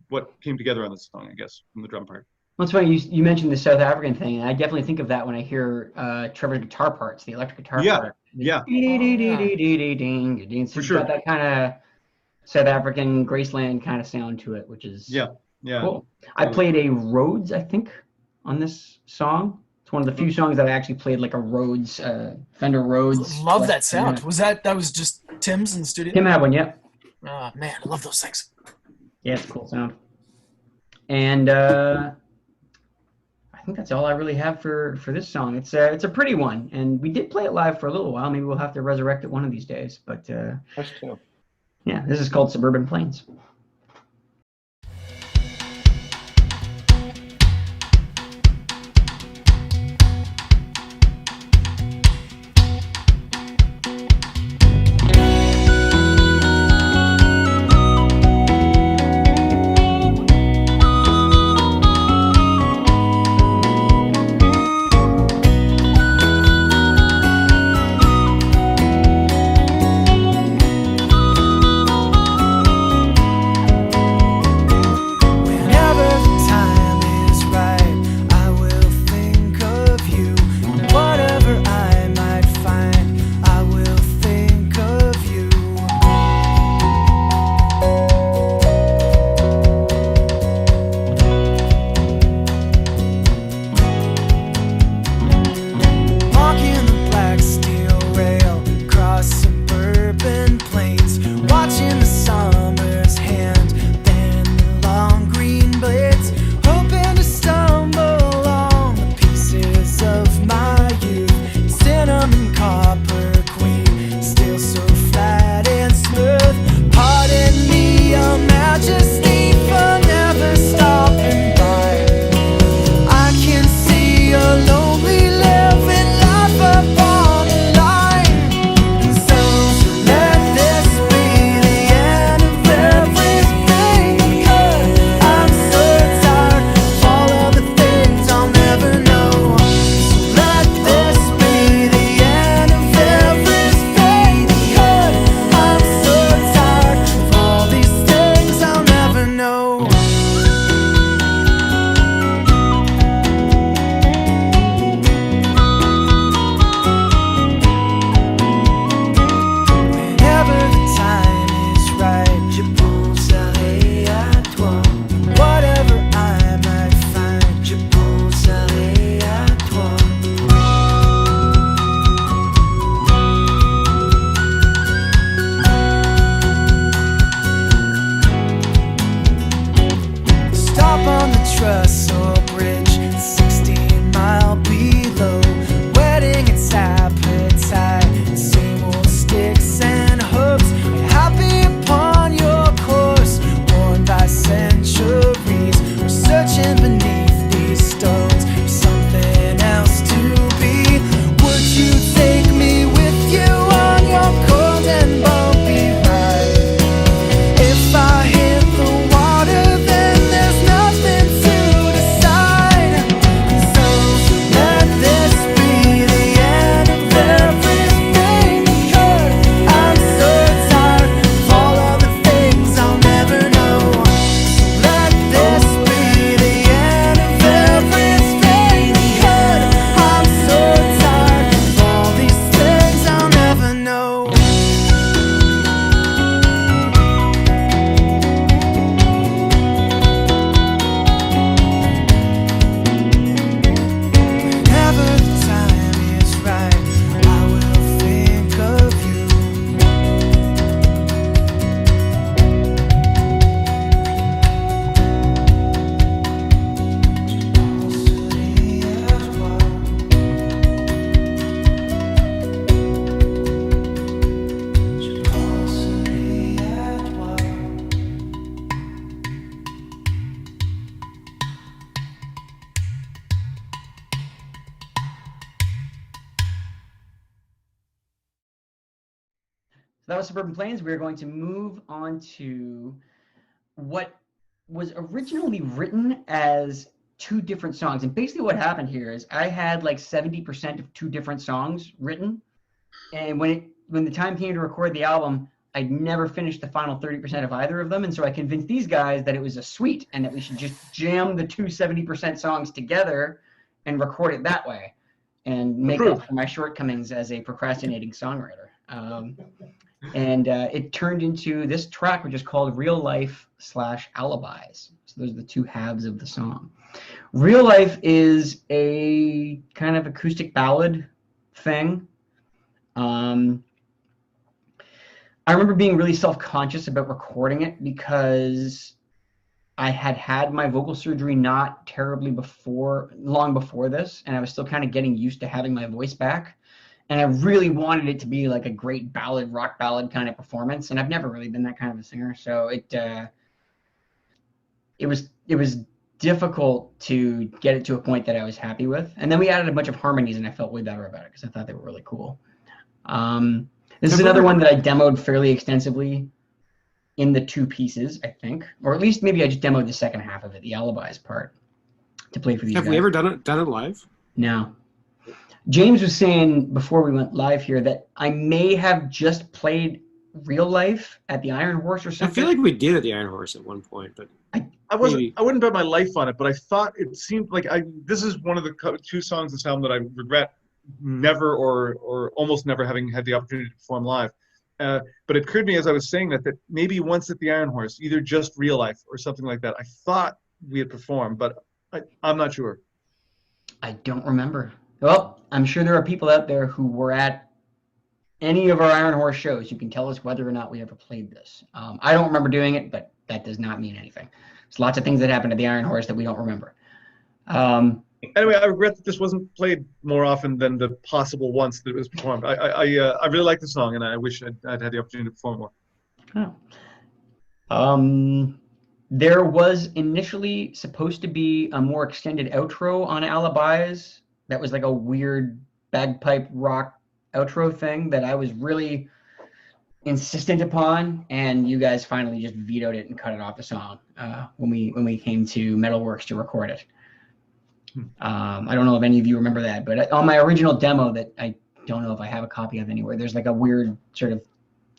Speaker 3: what came together on this song, I guess, from the drum part.
Speaker 2: Well, it's funny you mentioned the South African thing, and I definitely think of that when I hear Trevor's guitar parts, the electric guitar part.
Speaker 3: Yeah.
Speaker 2: For sure. Got that kind of South African Graceland kind of sound to it, which is
Speaker 3: yeah
Speaker 2: cool. I played a Rhodes, I think, on this song. It's one of the few songs that I actually played like a Rhodes, Fender Rhodes.
Speaker 5: Love that sound. That was just Tim's in the studio?
Speaker 2: Tim had one, yeah.
Speaker 5: Oh, man, I love those things.
Speaker 2: Yeah, it's a cool sound. And I think that's all I really have for this song. It's a pretty one, and we did play it live for a little while. Maybe we'll have to resurrect it one of these days. But yeah, this is called Suburban Plains. That was Suburban Plains. We're going to move on to what was originally written as two different songs. And basically what happened here is I had like 70% of two different songs written. And when the time came to record the album, I'd never finished the final 30% of either of them. And so I convinced these guys that it was a suite and that we should just jam the two 70% songs together and record it that way and make up for my shortcomings as a procrastinating songwriter. And it turned into this track, which is called Real Life / Alibis. So those are the two halves of the song. Real Life is a kind of acoustic ballad thing. I remember being really self-conscious about recording it because I had my vocal surgery not terribly long before this, and I was still kind of getting used to having my voice back. And I really wanted it to be like a great ballad, rock ballad kind of performance, and I've never really been that kind of a singer, so it was difficult to get it to a point that I was happy with. And then we added a bunch of harmonies, and I felt way better about it because I thought they were really cool. This is another one that I demoed fairly extensively in the 2 pieces, I think, or at least maybe I just demoed the second half of it, the Alibis part, to play for these guys.
Speaker 4: Have we ever done it live?
Speaker 2: No. James was saying before we went live here that I may have just played Real Life at the Iron Horse or something.
Speaker 4: I feel like we did at the Iron Horse at one point, but
Speaker 3: I wouldn't bet my life on it, but I thought it seemed like this is one of the 2 songs in this album that I regret never or almost never having had the opportunity to perform live. But it occurred to me as I was saying that maybe once at the Iron Horse, either just Real Life or something like that, I thought we had performed, but I'm not sure.
Speaker 2: I don't remember. Well, I'm sure there are people out there who were at any of our Iron Horse shows who can tell us whether or not we ever played this. I don't remember doing it, but that does not mean anything. There's lots of things that happened at the Iron Horse that we don't remember.
Speaker 3: Anyway, I regret that this wasn't played more often than the possible once that it was performed. I really like the song, and I wish I'd had the opportunity to perform more.
Speaker 2: Oh. There was initially supposed to be a more extended outro on Alibis. That was like a weird bagpipe rock outro thing that I was really insistent upon, and you guys finally just vetoed it and cut it off the song when we came to Metalworks to record it. I don't know if any of you remember that, but on my original demo that I don't know if I have a copy of anywhere, there's like a weird sort of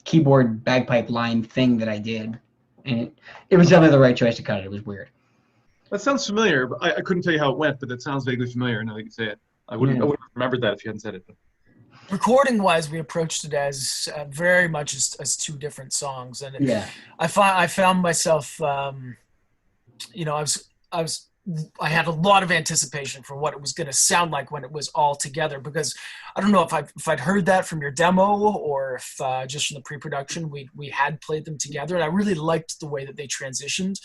Speaker 2: keyboard bagpipe line thing that I did, and it was definitely the right choice to cut it. It was weird.
Speaker 3: That sounds familiar, but I couldn't tell you how it went, but that sounds vaguely familiar now that you say it. I wouldn't have remembered that if you hadn't said it.
Speaker 5: Recording-wise, we approached it as very much as 2 different songs, and I found myself, I had a lot of anticipation for what it was going to sound like when it was all together, because I don't know if I'd heard that from your demo or if just from the pre-production we had played them together, and I really liked the way that they transitioned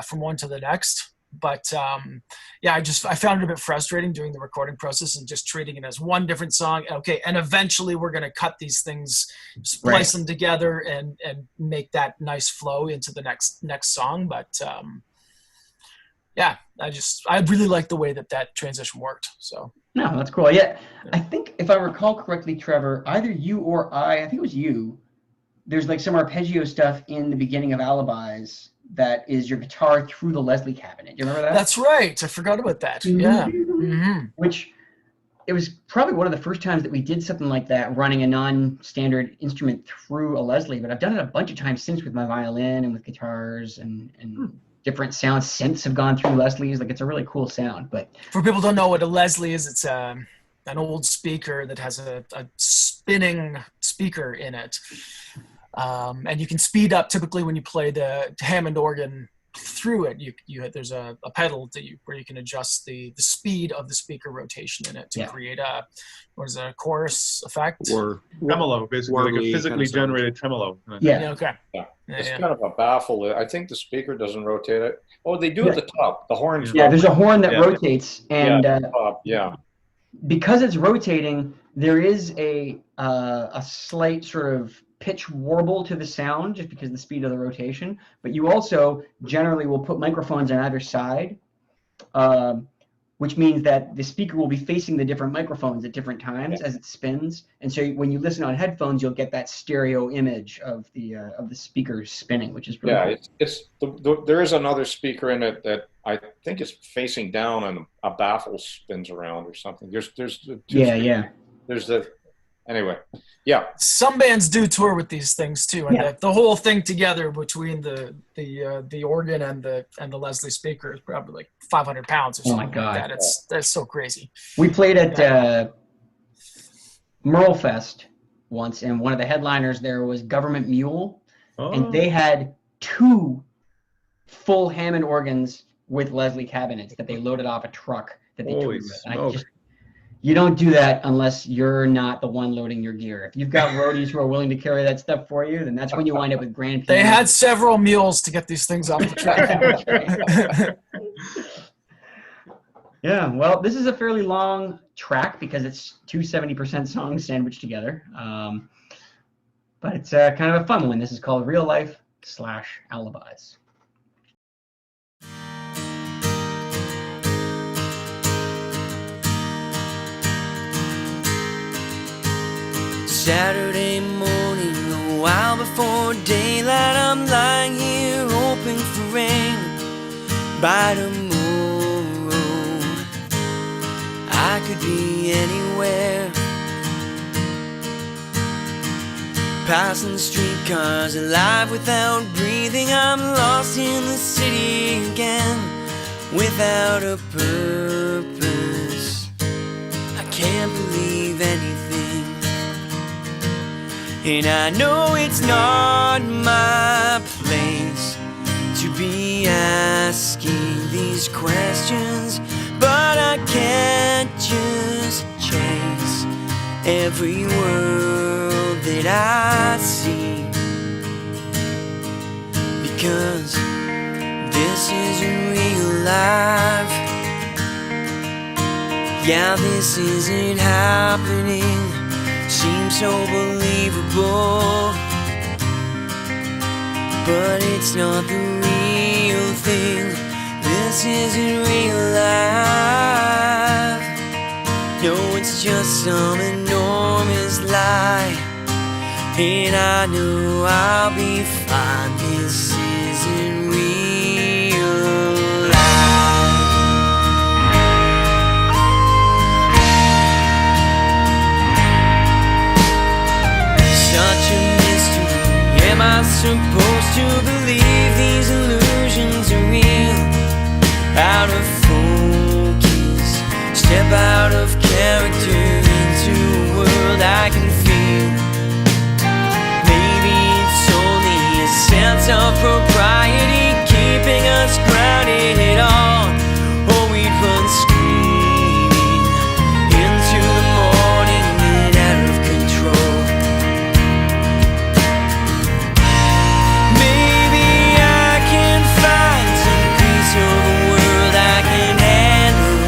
Speaker 5: from one to the next. But I found it a bit frustrating during the recording process and just treating it as one different song. Okay, and eventually we're going to cut these things, splice them together, and make that nice flow into the next song. But I really like the way that transition worked. So
Speaker 2: no, that's cool. Yeah, I think if I recall correctly, Trevor, either you or I think it was you. There's like some arpeggio stuff in the beginning of Alibis that is your guitar through the Leslie cabinet. Do you remember that?
Speaker 5: That's right. I forgot about that. Yeah. Mm-hmm.
Speaker 2: Which it was probably one of the first times that we did something like that, running a non-standard instrument through a Leslie. But I've done it a bunch of times since with my violin and with guitars and different sounds. Synths have gone through Leslie's. Like, it's a really cool sound. But
Speaker 5: for people who don't know what a Leslie is, it's an old speaker that has a spinning speaker in it. And you can speed up typically when you play the Hammond organ through it. There's a pedal where you can adjust the speed of the speaker rotation in it to create a chorus effect
Speaker 3: or tremolo, basically like a physically generated tremolo.
Speaker 5: Okay.
Speaker 6: It's kind of a baffle. I think the speaker doesn't rotate it. Oh, they do at the top. The horns.
Speaker 2: Yeah, there's a horn that rotates, and
Speaker 6: because
Speaker 2: it's rotating, there is a slight sort of pitch warble to the sound just because of the speed of the rotation. But you also generally will put microphones on either side, which means that the speaker will be facing the different microphones at different times as it spins. And so when you listen on headphones, you'll get that stereo image of the speakers spinning, which is really cool.
Speaker 6: There is another speaker in it that I think is facing down and a baffle spins around or something. There's two There's
Speaker 5: some bands do tour with these things too, and the whole thing together between the organ and the Leslie speaker is probably like 500 pounds or something.
Speaker 2: Oh my God.
Speaker 5: Like that. That's so crazy.
Speaker 2: We played at Merlefest once, and one of the headliners there was Government Mule, and they had 2 full Hammond organs with Leslie cabinets that they loaded off a truck that they
Speaker 3: Holy
Speaker 2: toured with.
Speaker 3: smoke.
Speaker 2: You don't do that unless you're not the one loading your gear. If you've got roadies who are willing to carry that stuff for you, then that's when you wind up with grand
Speaker 5: They
Speaker 2: pianos.
Speaker 5: had several mules to get these things off the truck.
Speaker 2: Yeah, well, this is a fairly long track because it's two 70% songs sandwiched together. But it's kind of a fun one. This is called Real Life / Alibis.
Speaker 1: Saturday morning, a while before daylight, I'm lying here hoping for rain by tomorrow. I could be anywhere, passing streetcars alive without breathing. I'm lost in the city again without a purpose. I can't believe anything, and I know it's not my place to be asking these questions, but I can't just chase every world that I see, because this isn't real life. Yeah, this isn't happening. Seems so believable, but it's not the real thing. This isn't real life. No, it's just some enormous lie, and I know I'll be fine. This isn't real life. Such a mystery. Am I supposed to believe these illusions are real? Out of focus, step out of character into a world I can feel. Maybe it's only a sense of propriety keeping us grounded at all, or we'd run screaming into the morning and out of control. Maybe I can find some piece of the world I can handle,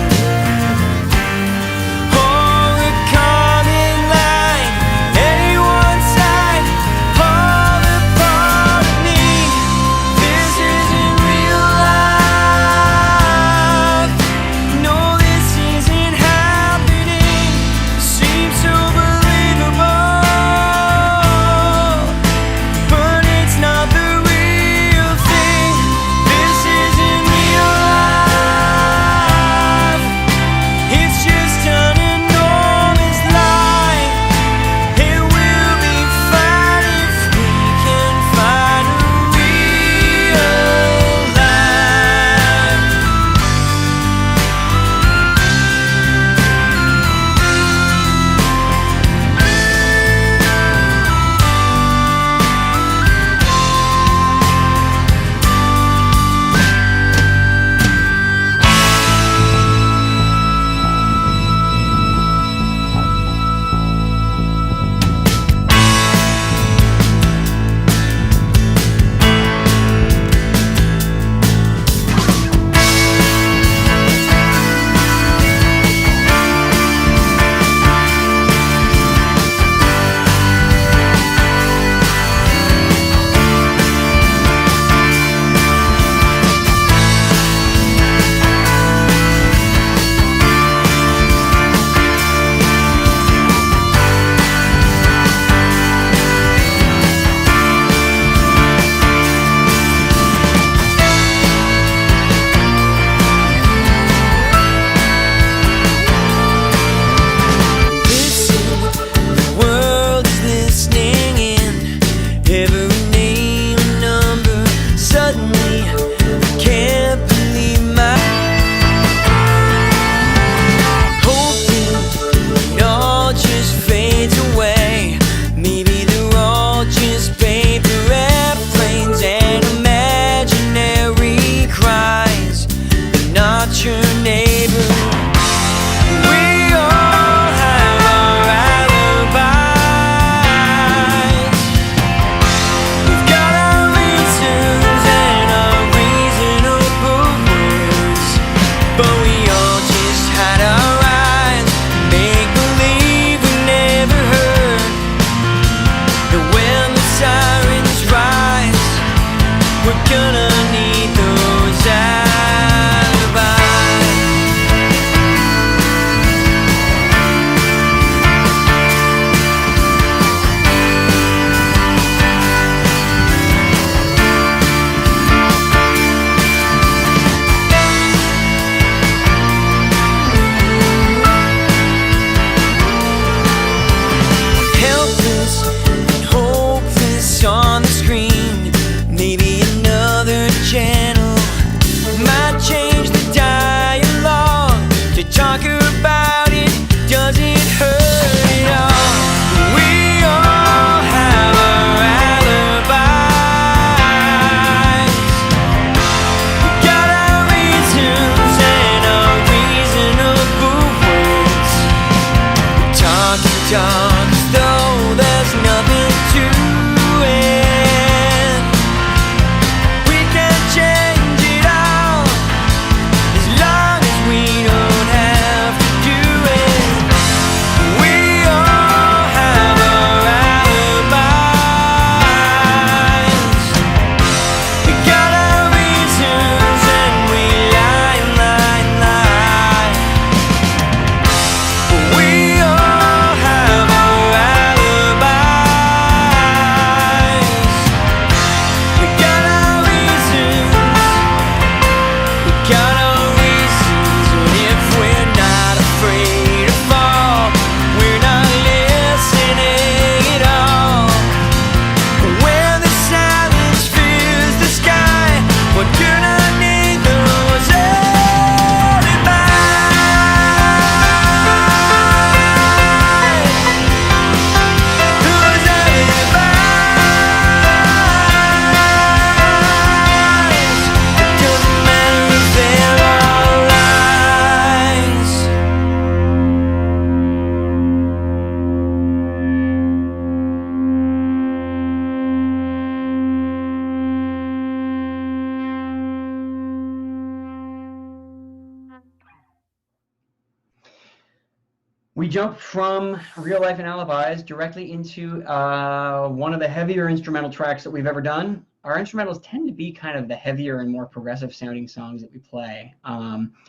Speaker 2: we jump from Real Life and Alibis directly into one of the heavier instrumental tracks that we've ever done. Our instrumentals tend to be kind of the heavier and more progressive sounding songs that we play.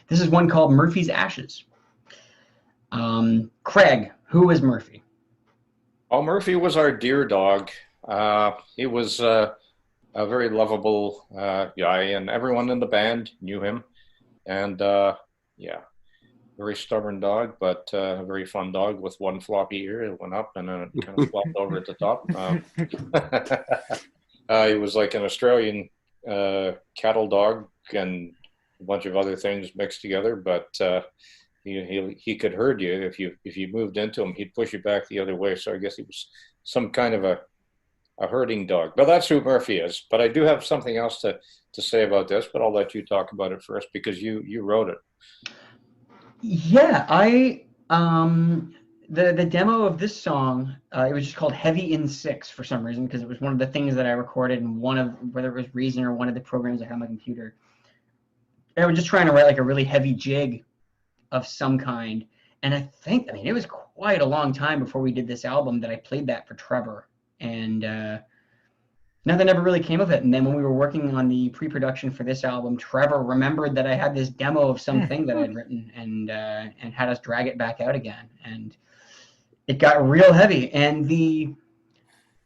Speaker 2: This is one called Murphy's Ashes. Craig, who is Murphy?
Speaker 6: Oh, Murphy was our dear dog. He was a very lovable guy, and everyone in the band knew him. And very stubborn dog, but a very fun dog with one floppy ear. It went up and then it kind of flopped over at the top. He was like an Australian cattle dog and a bunch of other things mixed together, but he could herd you. If you moved into him, he'd push you back the other way. So I guess he was some kind of a herding dog. But that's who Murphy is. But I do have something else to say about this, but I'll let you talk about it first because you wrote it.
Speaker 2: Yeah, the demo of this song, it was just called Heavy in 6 for some reason, because it was one of the things that I recorded in one of, whether it was Reason or one of the programs I had on my computer. I was just trying to write like a really heavy jig of some kind. And I mean, it was quite a long time before we did this album that I played that for Trevor. And nothing ever really came of it. And then when we were working on the pre-production for this album, Trevor remembered that I had this demo of something that I'd written and had us drag it back out again. And it got real heavy. And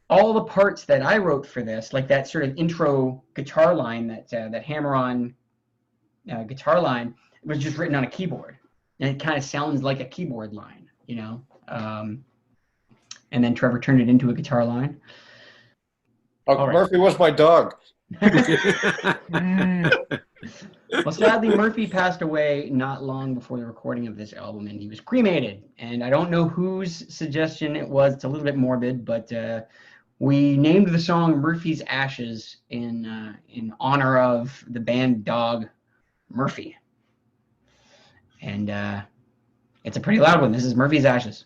Speaker 2: all the parts that I wrote for this, like that sort of intro guitar line, that hammer-on guitar line, was just written on a keyboard. And it kind of sounds like a keyboard line, you know? And then Trevor turned it into a guitar line.
Speaker 6: Oh, Murphy was my dog.
Speaker 2: Well, sadly, Murphy passed away not long before the recording of this album, and he was cremated. And I don't know whose suggestion it was. It's a little bit morbid, but we named the song Murphy's Ashes in honor of the band dog Murphy. And it's a pretty loud one. This is Murphy's Ashes.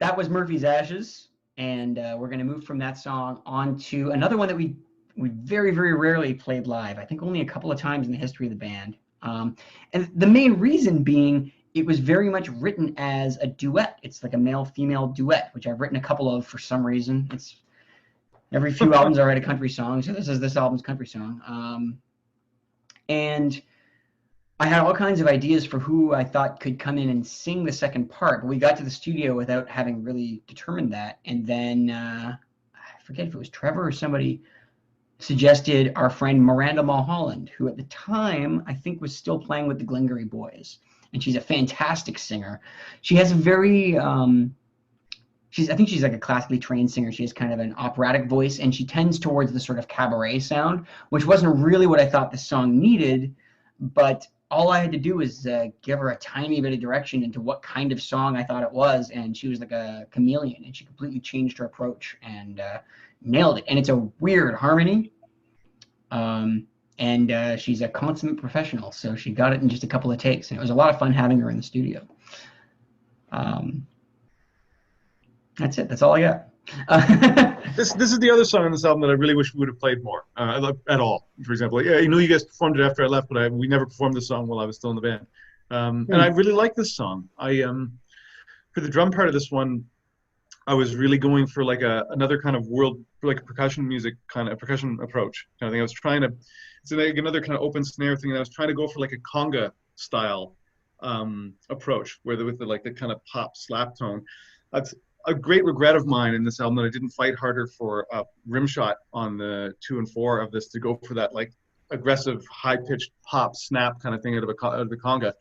Speaker 2: that was Murphy's Ashes, and we're going to move from that song on to another one that we very, very rarely played live. I think only a couple of times in the history of the band. And the main reason being it was very much written as a duet. It's like a male-female duet, which I've written a couple of for some reason. It's every few albums I write a country song, so this album's country song. And I had all kinds of ideas for who I thought could come in and sing the second part, but we got to the studio without having really determined that. And then I forget if it was Trevor or somebody suggested our friend Miranda Mulholland, who at the time I think was still playing with the Glengarry Boys, and she's a fantastic singer. She has a very I think she's like a classically trained singer. She has kind of an operatic voice, and she tends towards the sort of cabaret sound, which wasn't really what I thought the song needed, but all I had to do was give her a tiny bit of direction into what kind of song I thought it was, and she was like a chameleon, and she completely changed her approach and nailed it. And it's a weird harmony, and she's a consummate professional, so she got it in just a couple of takes, and it was a lot of fun having her in the studio. That's it. That's all I got.
Speaker 3: This is the other song on this album that I really wish we would have played more at all. For example, yeah, you guys performed it after I left, but we never performed this song while I was still in the band. And I really like this song. For the drum part of this one, I was really going for like another kind of like a percussion approach kind of thing. I was trying to, it's like another kind of open snare thing. And I was trying to go for like a conga style approach, with the kind of pop slap tone. That's a great regret of mine in this album, that I didn't fight harder for a rim shot on the 2 and 4 of this to go for that like aggressive high pitched pop snap kind of thing out of the conga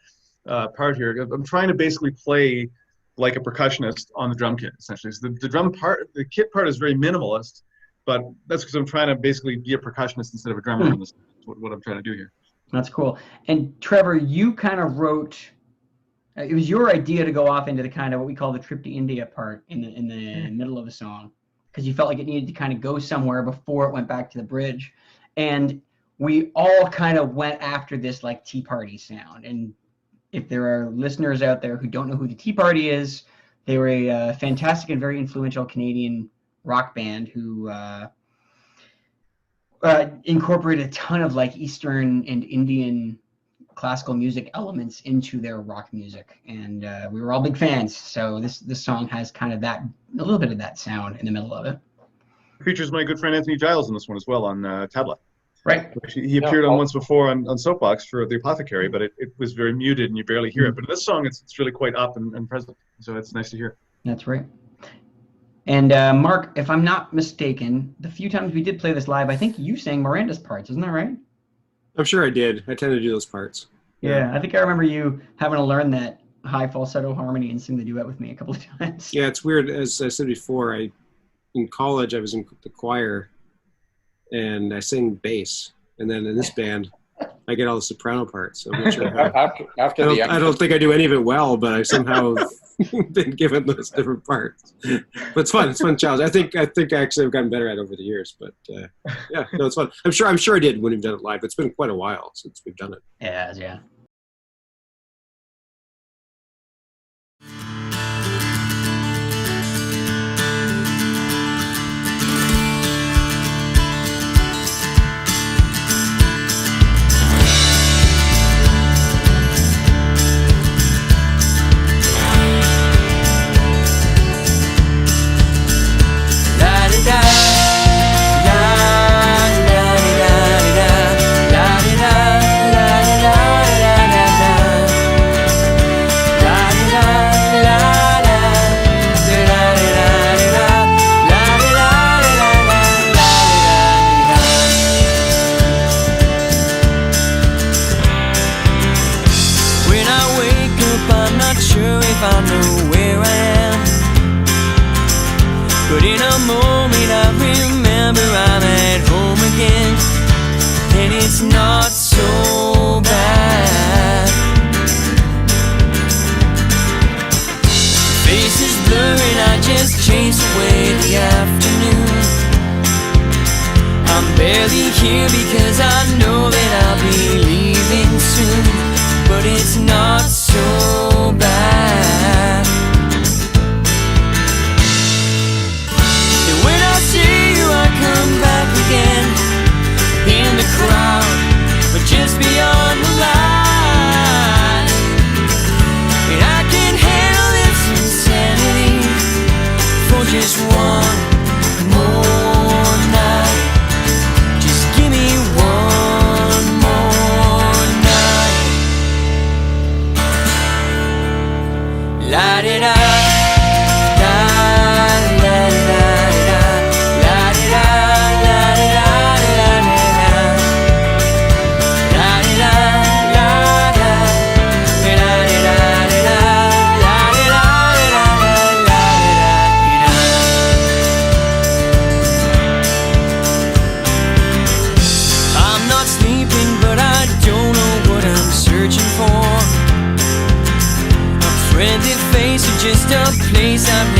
Speaker 3: part here. I'm trying to basically play like a percussionist on the drum kit, essentially. So the drum part, the kit part is very minimalist, but that's because I'm trying to basically be a percussionist instead of a drummer. That's what I'm trying to do here.
Speaker 2: That's cool. And Trevor, you kind of wrote. It was your idea to go off into the kind of what we call the trip to India part in the middle of the song, because you felt like it needed to kind of go somewhere before it went back to the bridge. And we all kind of went after this like Tea Party sound. And if there are listeners out there who don't know who the Tea Party is, they were a fantastic and very influential Canadian rock band who incorporated a ton of like Eastern and Indian classical music elements into their rock music, and we were all big fans. So this song has kind of a little bit of that sound in the middle of it.
Speaker 3: Features my good friend Anthony Giles in this one as well on tabla.
Speaker 2: Right.
Speaker 3: He appeared on once before on Soapbox for The Apothecary, but it was very muted and you barely hear it. But in this song, it's really quite up and present, so it's nice to hear.
Speaker 2: That's right. And Mark, if I'm not mistaken, the few times we did play this live, I think you sang Miranda's parts, isn't that right?
Speaker 4: I'm sure I did. I tend to do those parts.
Speaker 2: Yeah, I think I remember you having to learn that high falsetto harmony and sing the duet with me a couple of times.
Speaker 4: Yeah, it's weird. As I said before, in college I was in the choir, and I sing bass. And then in this band, I get all the soprano parts. So I'm not sure how. I don't think I do any of it well, but I somehow been given those different parts. But it's fun. It's a fun challenge. I think I actually have gotten better at it over the years. But yeah, no, it's fun. I'm sure I did when we've done it live. It's been quite a while since we've done it.
Speaker 2: Yeah.
Speaker 1: Here because I know that I'll be leaving soon, but it's not so bad.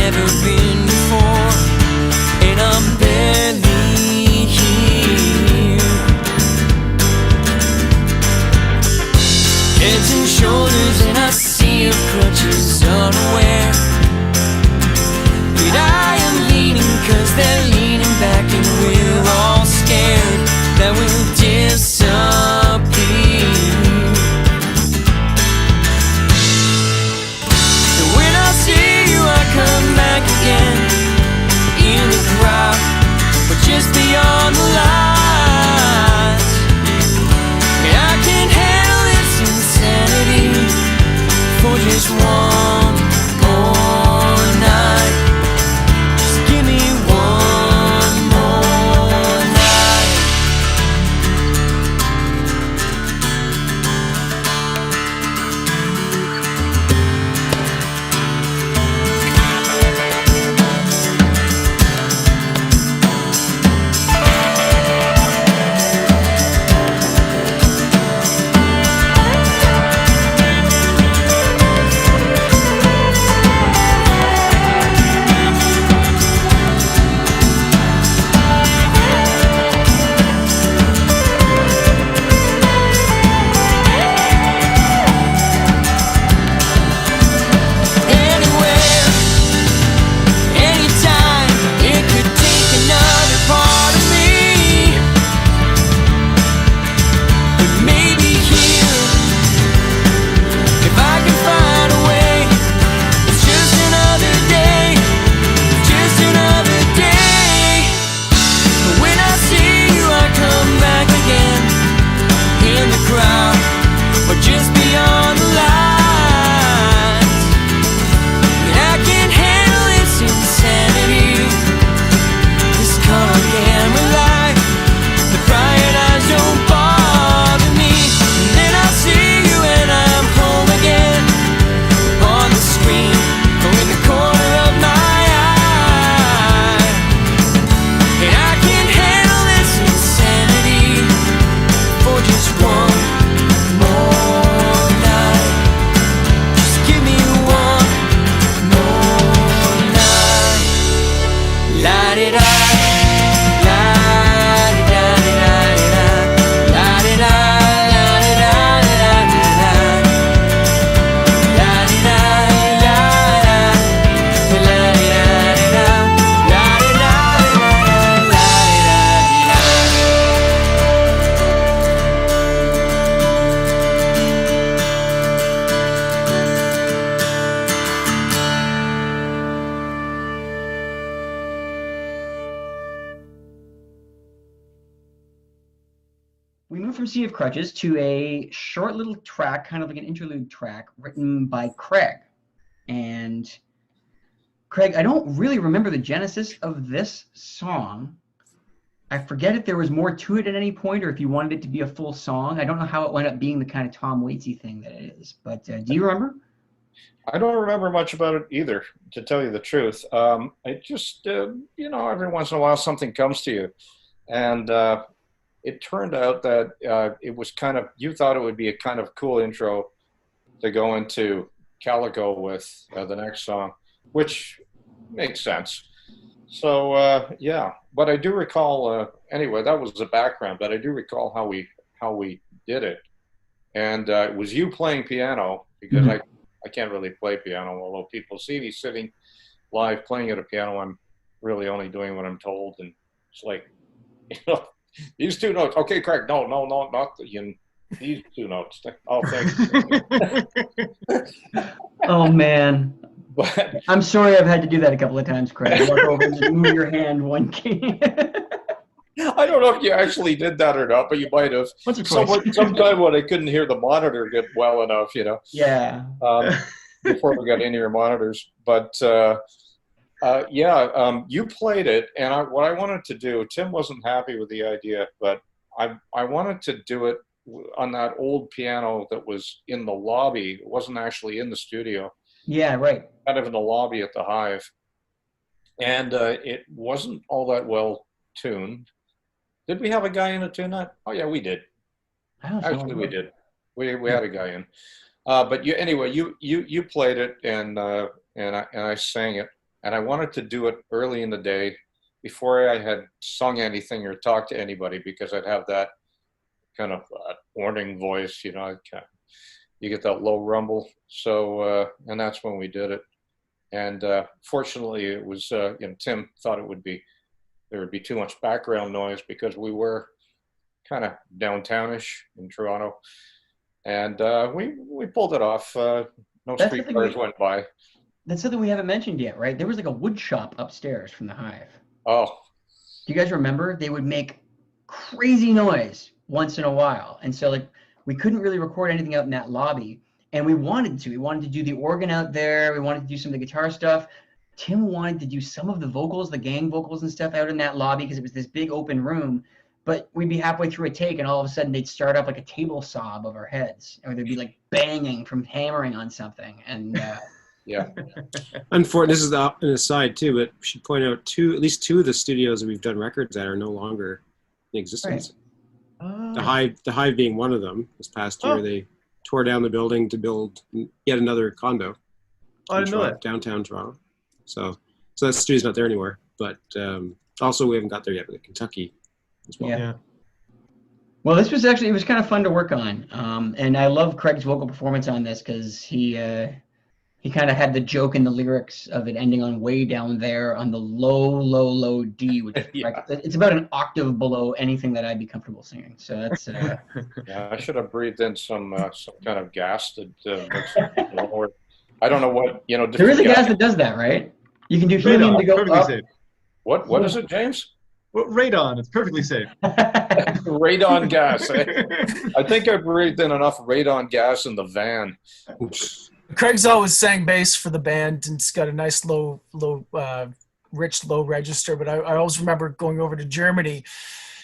Speaker 1: never been before, and I'm barely here. Heads and shoulders in a sea of crutches, unaware that I am leaning, 'cause they're leaning back, and we're all scared that we'll disappear. And when I see you, I come back again, in the crowd, but just beyond the lines. And I can't handle this insanity for just one more night. Just give me one more night. Anywhere, anytime, it could take another part of me. But maybe here, if I can find a way, it's just another day, just another day. But when I see you, I come back again, in the crowd, or just beyond the lines. And I can't handle this insanity, this color camera light, the crying eyes don't bother me. And then I see you and I'm home again, on the screen, or in the corner of my eye. And I can't handle this insanity for just one more night. Just give me one more night. La-di-da, la-di-da-di-da-di-da, la-di-da, la-di-da, la-di-da, la-di-da, la-di-da, la-di-da-di-da, la-di-da,
Speaker 2: We move from Sea of Crutches to a short little track, kind of like an interlude track, written by Craig. And Craig, I don't really remember the genesis of this song. I forget if there was more to it at any point, or if you wanted it to be a full song. I don't know how it wound up being the kind of Tom Waitsy thing that it is. But do you remember?
Speaker 6: I don't remember much about it either, to tell you the truth. I just, every once in a while something comes to you. And it turned out that it was kind of, you thought it would be a kind of cool intro to go into Calico with the next song, which makes sense. So, yeah, but I do recall, anyway, that was the background, but I do recall how we did it. And it was you playing piano, because I can't really play piano, although people see me sitting live playing at a piano. I'm really only doing what I'm told. And it's like, these two notes. Okay, Craig, no, not these two notes. Oh, thanks.
Speaker 2: Oh, man.
Speaker 6: But
Speaker 2: I'm sorry I've had to do that a couple of times, Craig. Walk over and just move your hand one key.
Speaker 6: I don't know if you actually did that or not, but you might have.
Speaker 2: Once or twice.
Speaker 6: Sometime when I couldn't hear the monitor get well enough,
Speaker 2: Yeah.
Speaker 6: Before we got into your monitors. But you played it, and what I wanted to do, Tim wasn't happy with the idea, but I wanted to do it on that old piano that was in the lobby. It wasn't actually in the studio.
Speaker 2: Yeah, right.
Speaker 6: Kind of in the lobby at the Hive. And it wasn't all that well tuned. Did we have a guy in to tune that? Oh, yeah, we did. Actually, we did. We had a guy in. But you played it, and I sang it. and I wanted to do it early in the day before I had sung anything or talked to anybody, because I'd have that kind of warning voice, you know, you get that low rumble. So, and that's when we did it. And fortunately, it was, you know, Tim thought there would be too much background noise because we were kind of downtownish in Toronto. And we pulled it off. No streetcars went by.
Speaker 2: That's something we haven't mentioned yet, right? There was like a wood shop upstairs from the Hive.
Speaker 6: Oh.
Speaker 2: Do you guys remember? They would make crazy noise once in a while. And so like we couldn't really record anything out in that lobby. And we wanted to. We wanted to do the organ out there. We wanted to do some of the guitar stuff. Tim wanted to do some of the vocals, the gang vocals and stuff out in that lobby because it was this big open room. But we'd be halfway through a take and all of a sudden they'd start up like a table saw above our heads. Or there'd be like banging from hammering on something. And
Speaker 6: yeah.
Speaker 4: Unfortunately, this is an aside too, but we should point out at least two of the studios that we've done records at are no longer in existence. Right. The Hive being one of them. This past year, they tore down the building to build yet another condo.
Speaker 3: I didn't know that.
Speaker 4: Downtown Toronto. So that studio's not there anymore. But also we haven't got there yet with Kentucky as well.
Speaker 2: Yeah. Well, this was actually, it was kind of fun to work on. And I love Craig's vocal performance on this because he kind of had the joke in the lyrics of it ending on way down there on the low D, which is it's about an octave below anything that I'd be comfortable singing. So that's
Speaker 6: yeah, I should have breathed in some kind of gas that makes it lower. I don't know what, you know.
Speaker 2: There is a gas that does that, right? You can do helium to go up.
Speaker 3: Safe.
Speaker 6: What is it, James?
Speaker 3: Well, radon. It's perfectly safe.
Speaker 6: Radon gas. I think I breathed in enough radon gas in the van.
Speaker 5: Craig's always sang bass for the band, and it's got a nice rich low register. But I always remember going over to Germany,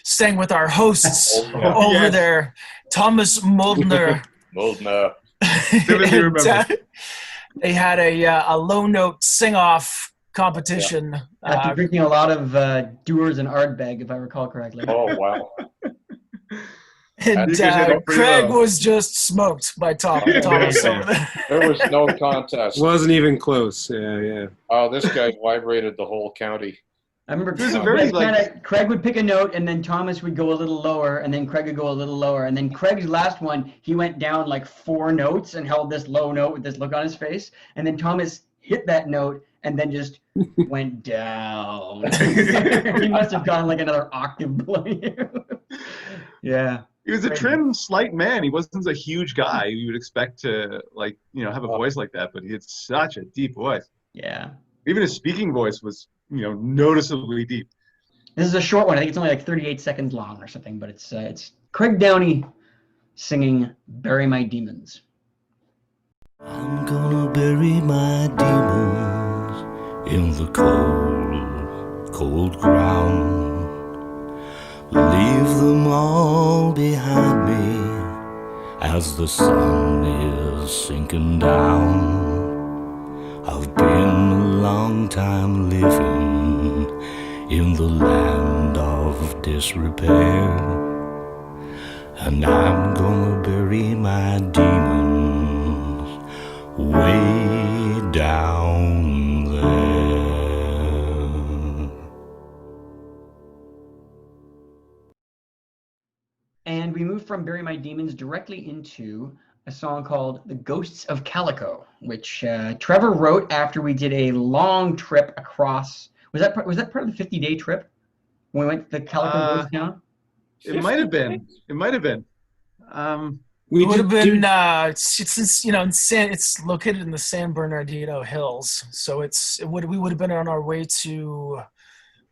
Speaker 5: sang with our hosts over there, Thomas Muldner.
Speaker 3: Remember.
Speaker 5: They had a low note sing-off competition.
Speaker 2: After drinking a lot of Dewar's and Ardbeg, if I recall correctly.
Speaker 6: Oh, wow.
Speaker 5: And Craig was just smoked by Thomas.
Speaker 6: There was no contest.
Speaker 4: Wasn't even close. Yeah.
Speaker 6: Oh, this guy vibrated the whole county.
Speaker 2: I remember Craig would pick a note, and then Thomas would go a little lower, and then Craig would go a little lower. And then Craig's last one, he went down like 4 notes and held this low note with this look on his face. And then Thomas hit that note and then just went down. He must have gone like another octave below you. Yeah.
Speaker 3: He was a trim, slight man. He wasn't a huge guy. You would expect to, like, you know, have a voice like that, but he had such a deep voice.
Speaker 2: Yeah.
Speaker 3: Even his speaking voice was, you know, noticeably deep.
Speaker 2: This is a short one. I think it's only like 38 seconds long or something, but it's Craig Downey singing "Bury My Demons."
Speaker 7: I'm gonna bury my demons in the cold, cold ground. Leave them all behind me as the sun is sinking down. I've been a long time living in the land of disrepair, and I'm gonna bury my demons way down there.
Speaker 2: And we moved from Bury My Demons directly into a song called The Ghosts of Calico, which Trevor wrote after we did a long trip across. Was that part of the 50-day trip when we went to the Calico ghost town?
Speaker 3: It might have been. It might have been.
Speaker 5: We would have been. It's located in the San Bernardino Hills, so we would have been on our way to.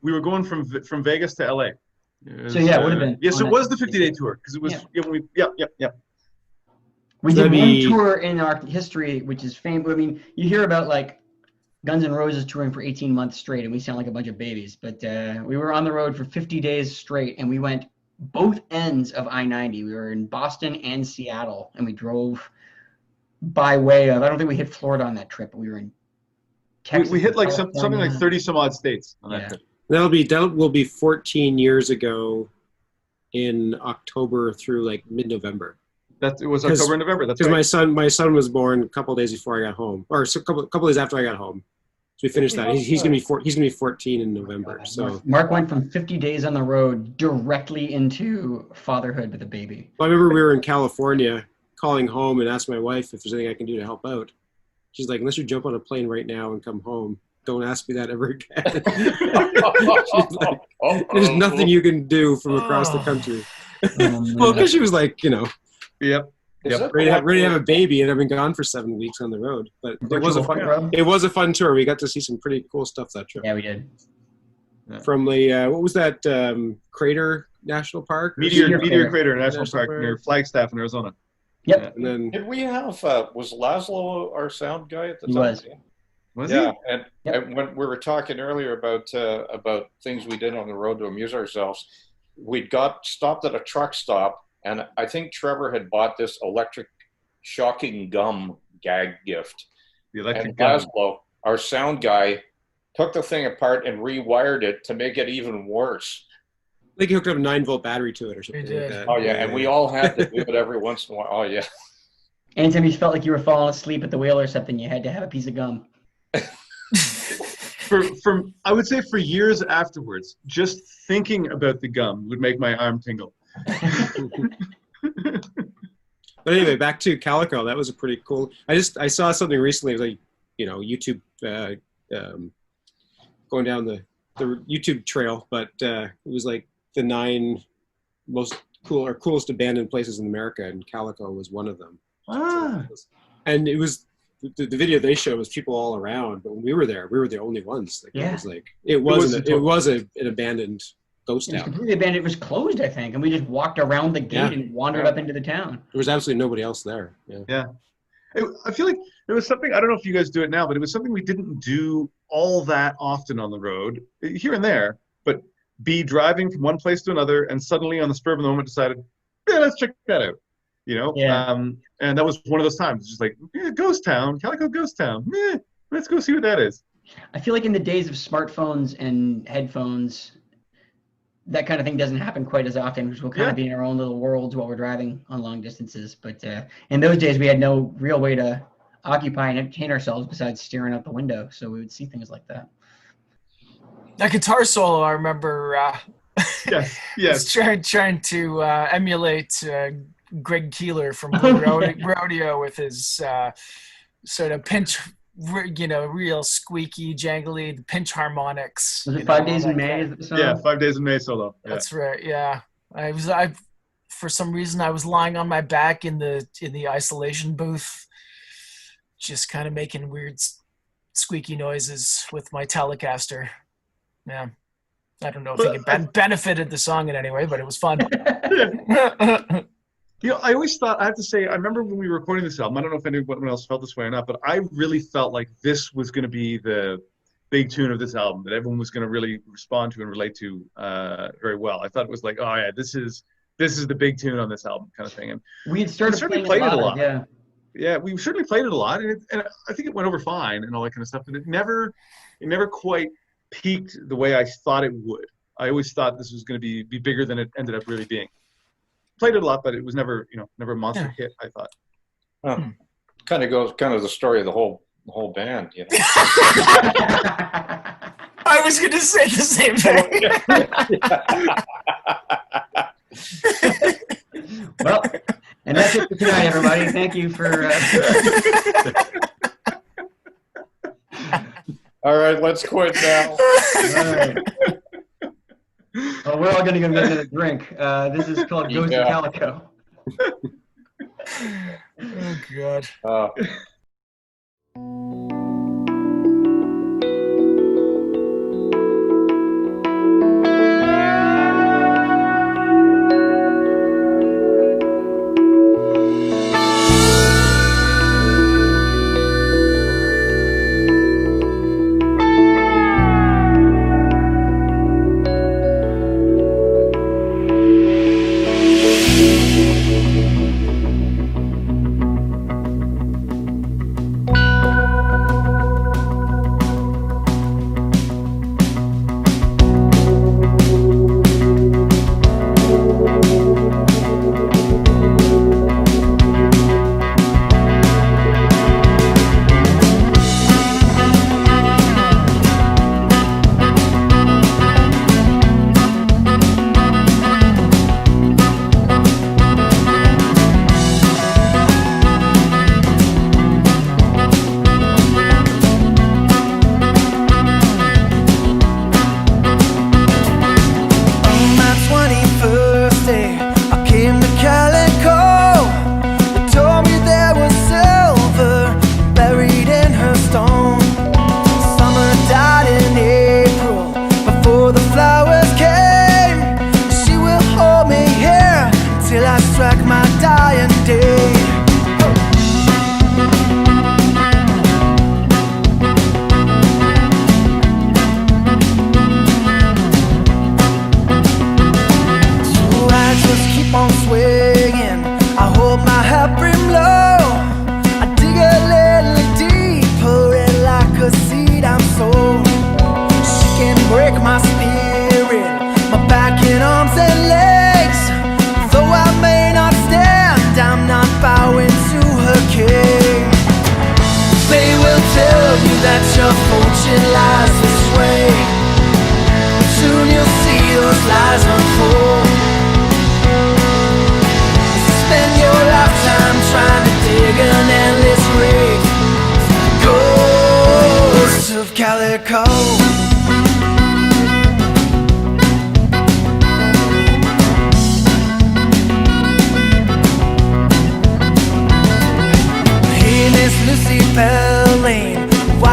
Speaker 3: We were going from Vegas to LA.
Speaker 2: So yeah, it would have been.
Speaker 3: Yes, it was the 50-day tour because it was. Yeah.
Speaker 2: We did one tour in our history, which is famous. I mean, you hear about like Guns N' Roses touring for 18 months straight, and we sound like a bunch of babies. But we were on the road for 50 days straight, and we went both ends of I-90. We were in Boston and Seattle, and we drove by way of. I don't think we hit Florida on that trip, but we were in Texas.
Speaker 3: We hit like something like 30 some odd states on that trip.
Speaker 4: That will be 14 years ago in October through like mid-November.
Speaker 3: It was October and November. That's
Speaker 4: because
Speaker 3: right.
Speaker 4: my son was born a couple of days before I got home, or a couple days after I got home. we finished that. He's gonna be 14 in November. So
Speaker 2: Mark went from 50 days on the road directly into fatherhood with a baby.
Speaker 4: Well, I remember we were in California, calling home and asked my wife if there's anything I can do to help out. She's like, unless you jump on a plane right now and come home, don't ask me that ever again. She's like, there's nothing you can do from across the country. Well, because she was like, you know,
Speaker 3: Yep.
Speaker 4: ready to have a baby, and I've been gone for 7 weeks on the road. But it was a fun tour. We got to see some pretty cool stuff that trip.
Speaker 2: Yeah, we did.
Speaker 4: From the what was that Crater National Park?
Speaker 3: Meteor Crater National Park near Flagstaff in Arizona.
Speaker 2: Yep.
Speaker 3: Yeah.
Speaker 4: And then
Speaker 6: Did we have, was Laszlo our sound guy at the
Speaker 2: He
Speaker 6: time?
Speaker 2: was.
Speaker 3: Was
Speaker 6: Yeah,
Speaker 3: he?
Speaker 6: and when we were talking earlier about things we did on the road to amuse ourselves, we'd got stopped at a truck stop, and I think Trevor had bought this electric shocking gum gag gift.
Speaker 3: The electric
Speaker 6: And
Speaker 3: gun.
Speaker 6: Laszlo, our sound guy, took the thing apart and rewired it to make it even worse.
Speaker 4: I think he hooked up a 9-volt battery to it or something
Speaker 5: He did.
Speaker 4: like that.
Speaker 6: Oh yeah, and we all had to do it every once in a while. Oh yeah.
Speaker 2: Anytime you felt like you were falling asleep at the wheel or something, you had to have a piece of gum.
Speaker 3: I would say for years afterwards, just thinking about the gum would make my arm tingle.
Speaker 4: But anyway, back to Calico. That was a pretty cool. I saw something recently, like, you know, YouTube going down the YouTube trail, but it was like the 9 coolest abandoned places in America, and Calico was one of them. And it was the video they showed was people all around, but when we were there, we were the only ones. Like,
Speaker 2: Yeah.
Speaker 4: It was an abandoned ghost
Speaker 2: It was
Speaker 4: town.
Speaker 2: completely abandoned. It was closed, I think, and we just walked around the gate and wandered up into the town.
Speaker 4: There was absolutely nobody else there. Yeah.
Speaker 3: I feel like there was something, I don't know if you guys do it now, but it was something we didn't do all that often on the road, here and there, but be driving from one place to another and suddenly on the spur of the moment decided, yeah, let's check that out. You know?
Speaker 2: Yeah.
Speaker 3: And that was one of those times. It's just like, ghost town, Calico ghost town. Let's go see what that is.
Speaker 2: I feel like in the days of smartphones and headphones, that kind of thing doesn't happen quite as often, because we'll kind of be in our own little worlds while we're driving on long distances. But in those days, we had no real way to occupy and entertain ourselves besides staring out the window. So we would see things like that.
Speaker 5: That guitar solo, I remember.
Speaker 3: Yes.
Speaker 5: Trying to emulate Greg Keeler from Blue Rodeo with his sort of pinch, real squeaky, jangly pinch harmonics.
Speaker 2: Was it 5 Days in May? Is it the song?
Speaker 3: Yeah, 5 Days in May solo. Yeah.
Speaker 5: That's right. Yeah, I for some reason I was lying on my back in the isolation booth, just kind of making weird squeaky noises with my Telecaster. Yeah, I don't know if it benefited the song in any way, but it was fun.
Speaker 3: I always thought, I have to say, I remember when we were recording this album, I don't know if anyone else felt this way or not, but I really felt like this was going to be the big tune of this album that everyone was going to really respond to and relate to very well. I thought it was like, oh yeah, this is the big tune on this album kind of thing. And
Speaker 2: we had started
Speaker 3: certainly
Speaker 2: playing
Speaker 3: played it a lot.
Speaker 2: Yeah.
Speaker 3: Yeah, we certainly played it a lot, and I think it went over fine and all that kind of stuff, but it never quite peaked the way I thought it would. I always thought this was going to be bigger than it ended up really being. Played it a lot, but it was never a monster hit, I thought.
Speaker 6: Kind of the story of the whole band, you know.
Speaker 5: I was going to say the same thing.
Speaker 2: Well, and that's it for tonight, everybody. Thank you for.
Speaker 6: All right, let's quit now.
Speaker 2: All right. Well, we're all going to go get another drink. This is called Ghost of Calico.
Speaker 5: Oh, God.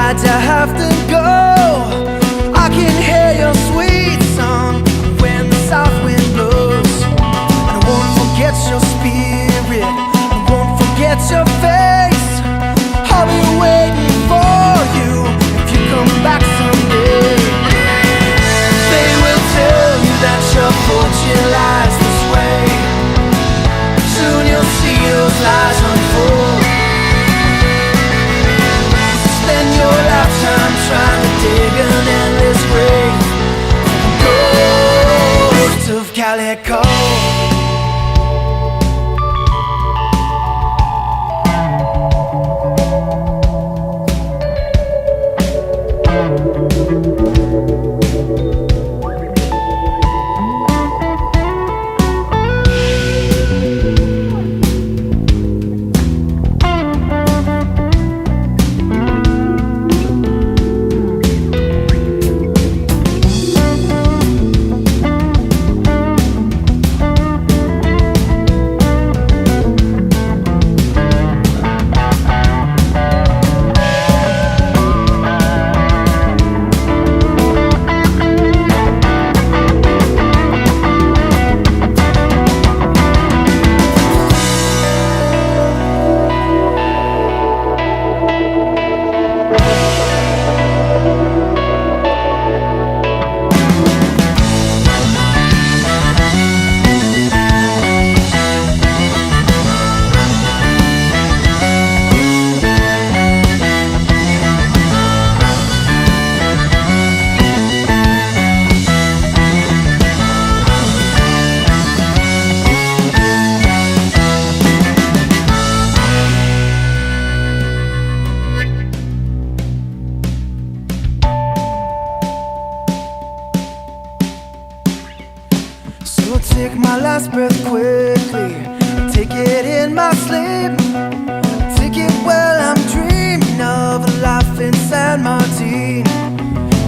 Speaker 7: sad to have to go. I can hear your sweet song when the south wind blows. And I won't forget your spirit, I won't forget your face. I'll be waiting for you if you come back someday. They will tell you that your fortune lies this way. Soon you'll see those lies unfold. Spend your lifetime trying to dig an endless grave. Ghost of Calico. So take my last breath quickly, take it in my sleep, take it while I'm dreaming of a life in San Martin.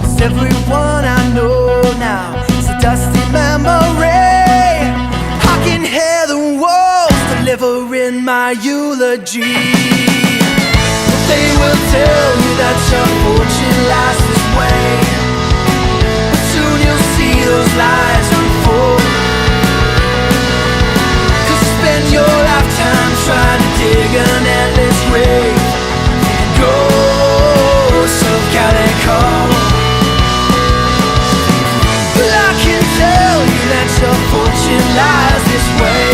Speaker 7: 'Cause everyone I know now is a dusty memory. I can hear the walls delivering my eulogy. They will tell you that your fortune lies this way, but soon you'll see those lies unfold. Spend your lifetime trying to dig an endless grave. Ghosts of Calico. But I can tell you that your fortune lies this way.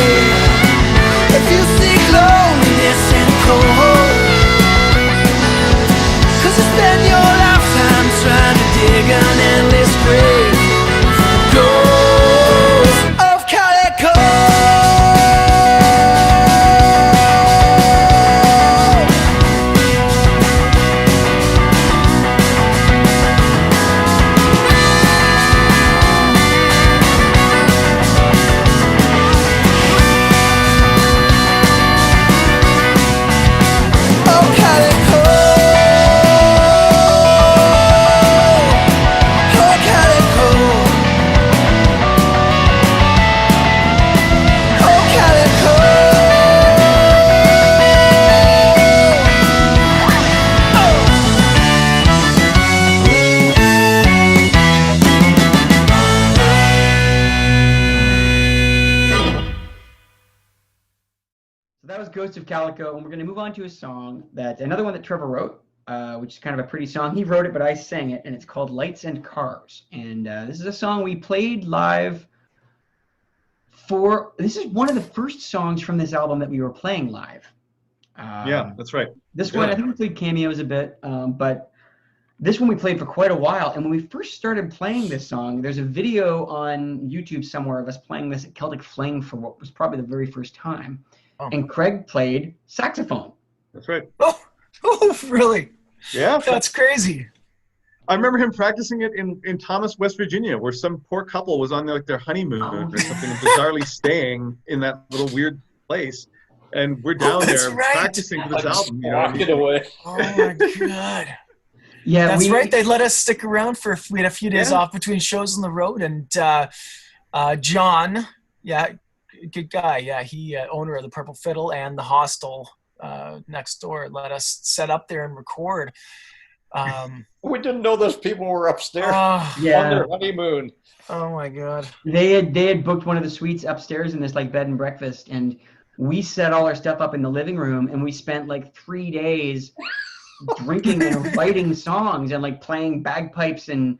Speaker 7: If you seek loneliness and cold, 'cause you spend your lifetime trying to dig an endless grave. Ghosts of Calico.
Speaker 2: That was Ghost of Calico, and we're going to move on to a song that another one that Trevor wrote, which is kind of a pretty song. He wrote it, but I sang it, and it's called Lights and Cars. And this is a song we played live this is one of the first songs from this album that we were playing live.
Speaker 3: Yeah, that's right.
Speaker 2: This one, I think we played cameos a bit, but this one we played for quite a while. And when we first started playing this song, there's a video on YouTube somewhere of us playing this at Celtic Flame for what was probably the very first time. Oh. And Craig played saxophone.
Speaker 3: That's right.
Speaker 5: Oh, really?
Speaker 3: Yeah.
Speaker 5: That's crazy.
Speaker 3: I remember him practicing it in Thomas, West Virginia, where some poor couple was on their honeymoon or something, bizarrely staying in that little weird place. And we're down there practicing for this album. You know,
Speaker 6: get away.
Speaker 5: Oh my God.
Speaker 2: Yeah,
Speaker 5: that's right. They let us stick around we had a few days off between shows on the road, and John, good guy. Yeah, he owner of the Purple Fiddle and the hostel next door, let us set up there and record.
Speaker 6: We didn't know those people were upstairs on their honeymoon.
Speaker 5: Oh my God.
Speaker 2: They had booked one of the suites upstairs in this like bed and breakfast, and we set all our stuff up in the living room, and we spent like 3 days drinking and writing songs and like playing bagpipes and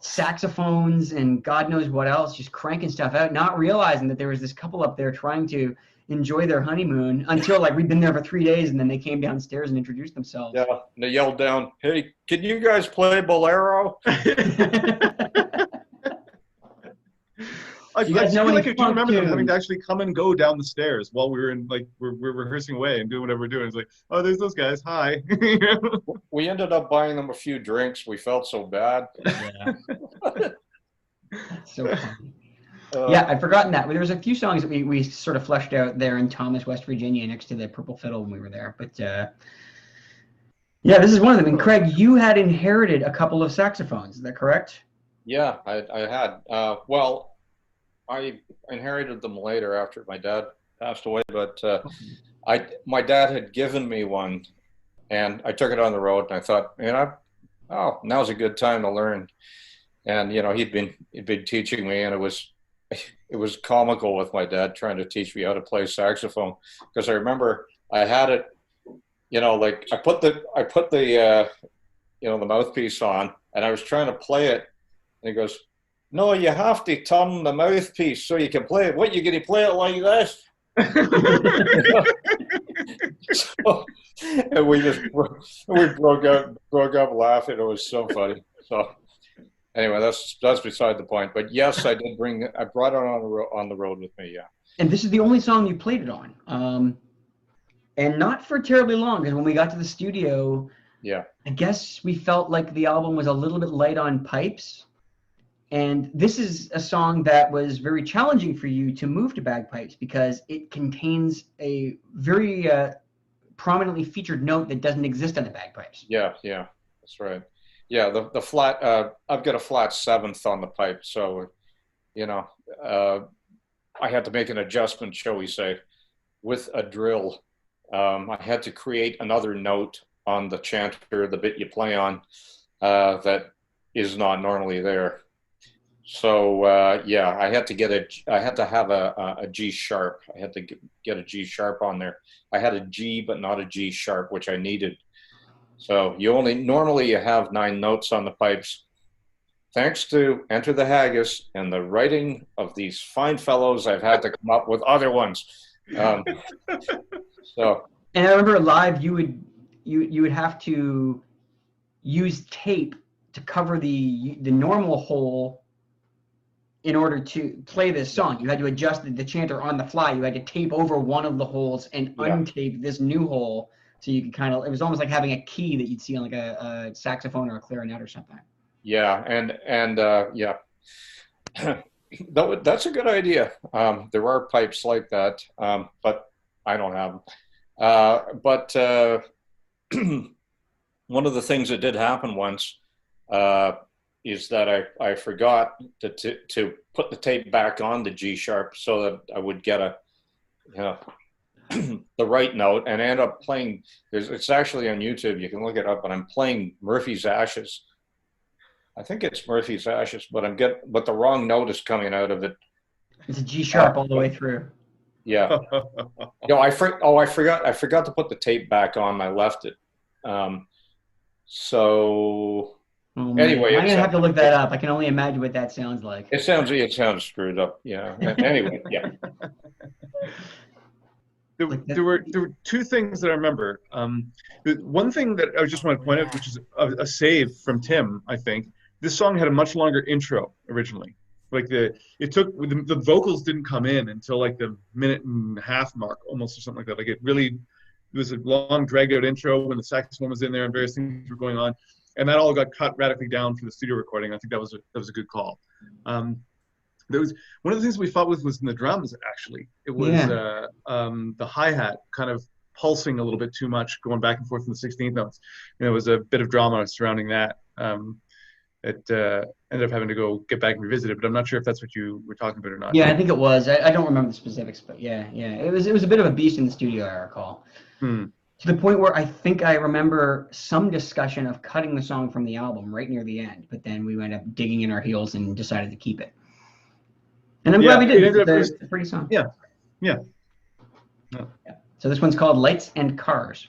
Speaker 2: saxophones and God knows what else, just cranking stuff out, not realizing that there was this couple up there trying to enjoy their honeymoon until like we'd been there for 3 days, and then they came downstairs and introduced themselves.
Speaker 6: Yeah, and they yelled down, "Hey, can you guys play Bolero?"
Speaker 3: I feel like I do remember them having to actually come and go down the stairs while we were in, like, we're rehearsing away and doing whatever we're doing. It's like, oh, there's those guys. Hi.
Speaker 6: We ended up buying them a few drinks. We felt so bad.
Speaker 2: Yeah. So funny. Yeah, I'd forgotten that. There was a few songs that we sort of fleshed out there in Thomas, West Virginia, next to the Purple Fiddle when we were there. But yeah, this is one of them. And Craig, you had inherited a couple of saxophones. Is that correct?
Speaker 6: Yeah, I had. Well, I inherited them later after my dad passed away, but my dad had given me one, and I took it on the road, and I thought, now's a good time to learn. And he'd been teaching me, and it was comical with my dad trying to teach me how to play saxophone, because I remember I had it, like I put the the mouthpiece on, and I was trying to play it, and he goes, "No, you have to turn the mouthpiece so you can play it. What, you going to play it like this?" And we broke up laughing. It was so funny. So anyway, that's beside the point. But yes, I brought it on the road with me. Yeah.
Speaker 2: And this is the only song you played it on, and not for terribly long, because when we got to the studio,
Speaker 6: yeah,
Speaker 2: I guess we felt like the album was a little bit light on pipes. And this is a song that was very challenging for you to move to bagpipes, because it contains a very prominently featured note that doesn't exist on the bagpipes.
Speaker 6: Yeah, that's right. Yeah, the flat. I've got a flat seventh on the pipe, so I had to make an adjustment, shall we say, with a drill. I had to create another note on the chanter, the bit you play on, that is not normally there. So I had to have a G sharp. I had to get a G sharp on there. I had a G, but not a G sharp, which I needed. So normally you have 9 notes on the pipes. Thanks to Enter the Haggis and the writing of these fine fellows, I've had to come up with other ones. So.
Speaker 2: And I remember live, you would have to use tape to cover the normal hole. In order to play this song, you had to adjust the chanter on the fly. You had to tape over one of the holes and untape this new hole, so you could it was almost like having a key that you'd see on like a saxophone or a clarinet or something. Yeah,
Speaker 6: and that's a good idea. There are pipes like that, but I don't have them. But one of the things that did happen once, is that I forgot to put the tape back on the G sharp so that I would get the right note, and I end up playing. It's actually on YouTube. You can look it up. But I'm playing Murphy's Ashes. I think it's Murphy's Ashes, but but the wrong note is coming out of it.
Speaker 2: It's a G sharp all the way through.
Speaker 6: Yeah. I forgot to put the tape back on. I left it. So.
Speaker 2: Oh,
Speaker 6: anyway,
Speaker 2: I'm gonna have to look that up. I can only imagine what that sounds like.
Speaker 6: It sounds screwed up. Yeah. Anyway, yeah.
Speaker 3: There were 2 things that I remember. One thing that I just want to point out, which is a save from Tim, I think. This song had a much longer intro originally. Like the vocals didn't come in until like the 1.5 minute mark, almost, or something like that. Like it was a long dragged out intro when the saxophone was in there and various things were going on. And that all got cut radically down for the studio recording. I think that was a good call. There was one of the things we fought with was in the drums. Actually, it was the hi-hat kind of pulsing a little bit too much, going back and forth in the 16th notes. And there was a bit of drama surrounding that. It ended up having to go get back and revisit it, but I'm not sure if that's what you were talking about or not.
Speaker 2: Yeah, I think it was. I don't remember the specifics, but yeah, it was a bit of a beast in the studio, I recall. To the point where I think I remember some discussion of cutting the song from the album right near the end, but then we went up digging in our heels and decided to keep it. And I'm glad we did. It's a pretty song.
Speaker 3: Yeah. Yeah.
Speaker 2: So this one's called Lights and Cars.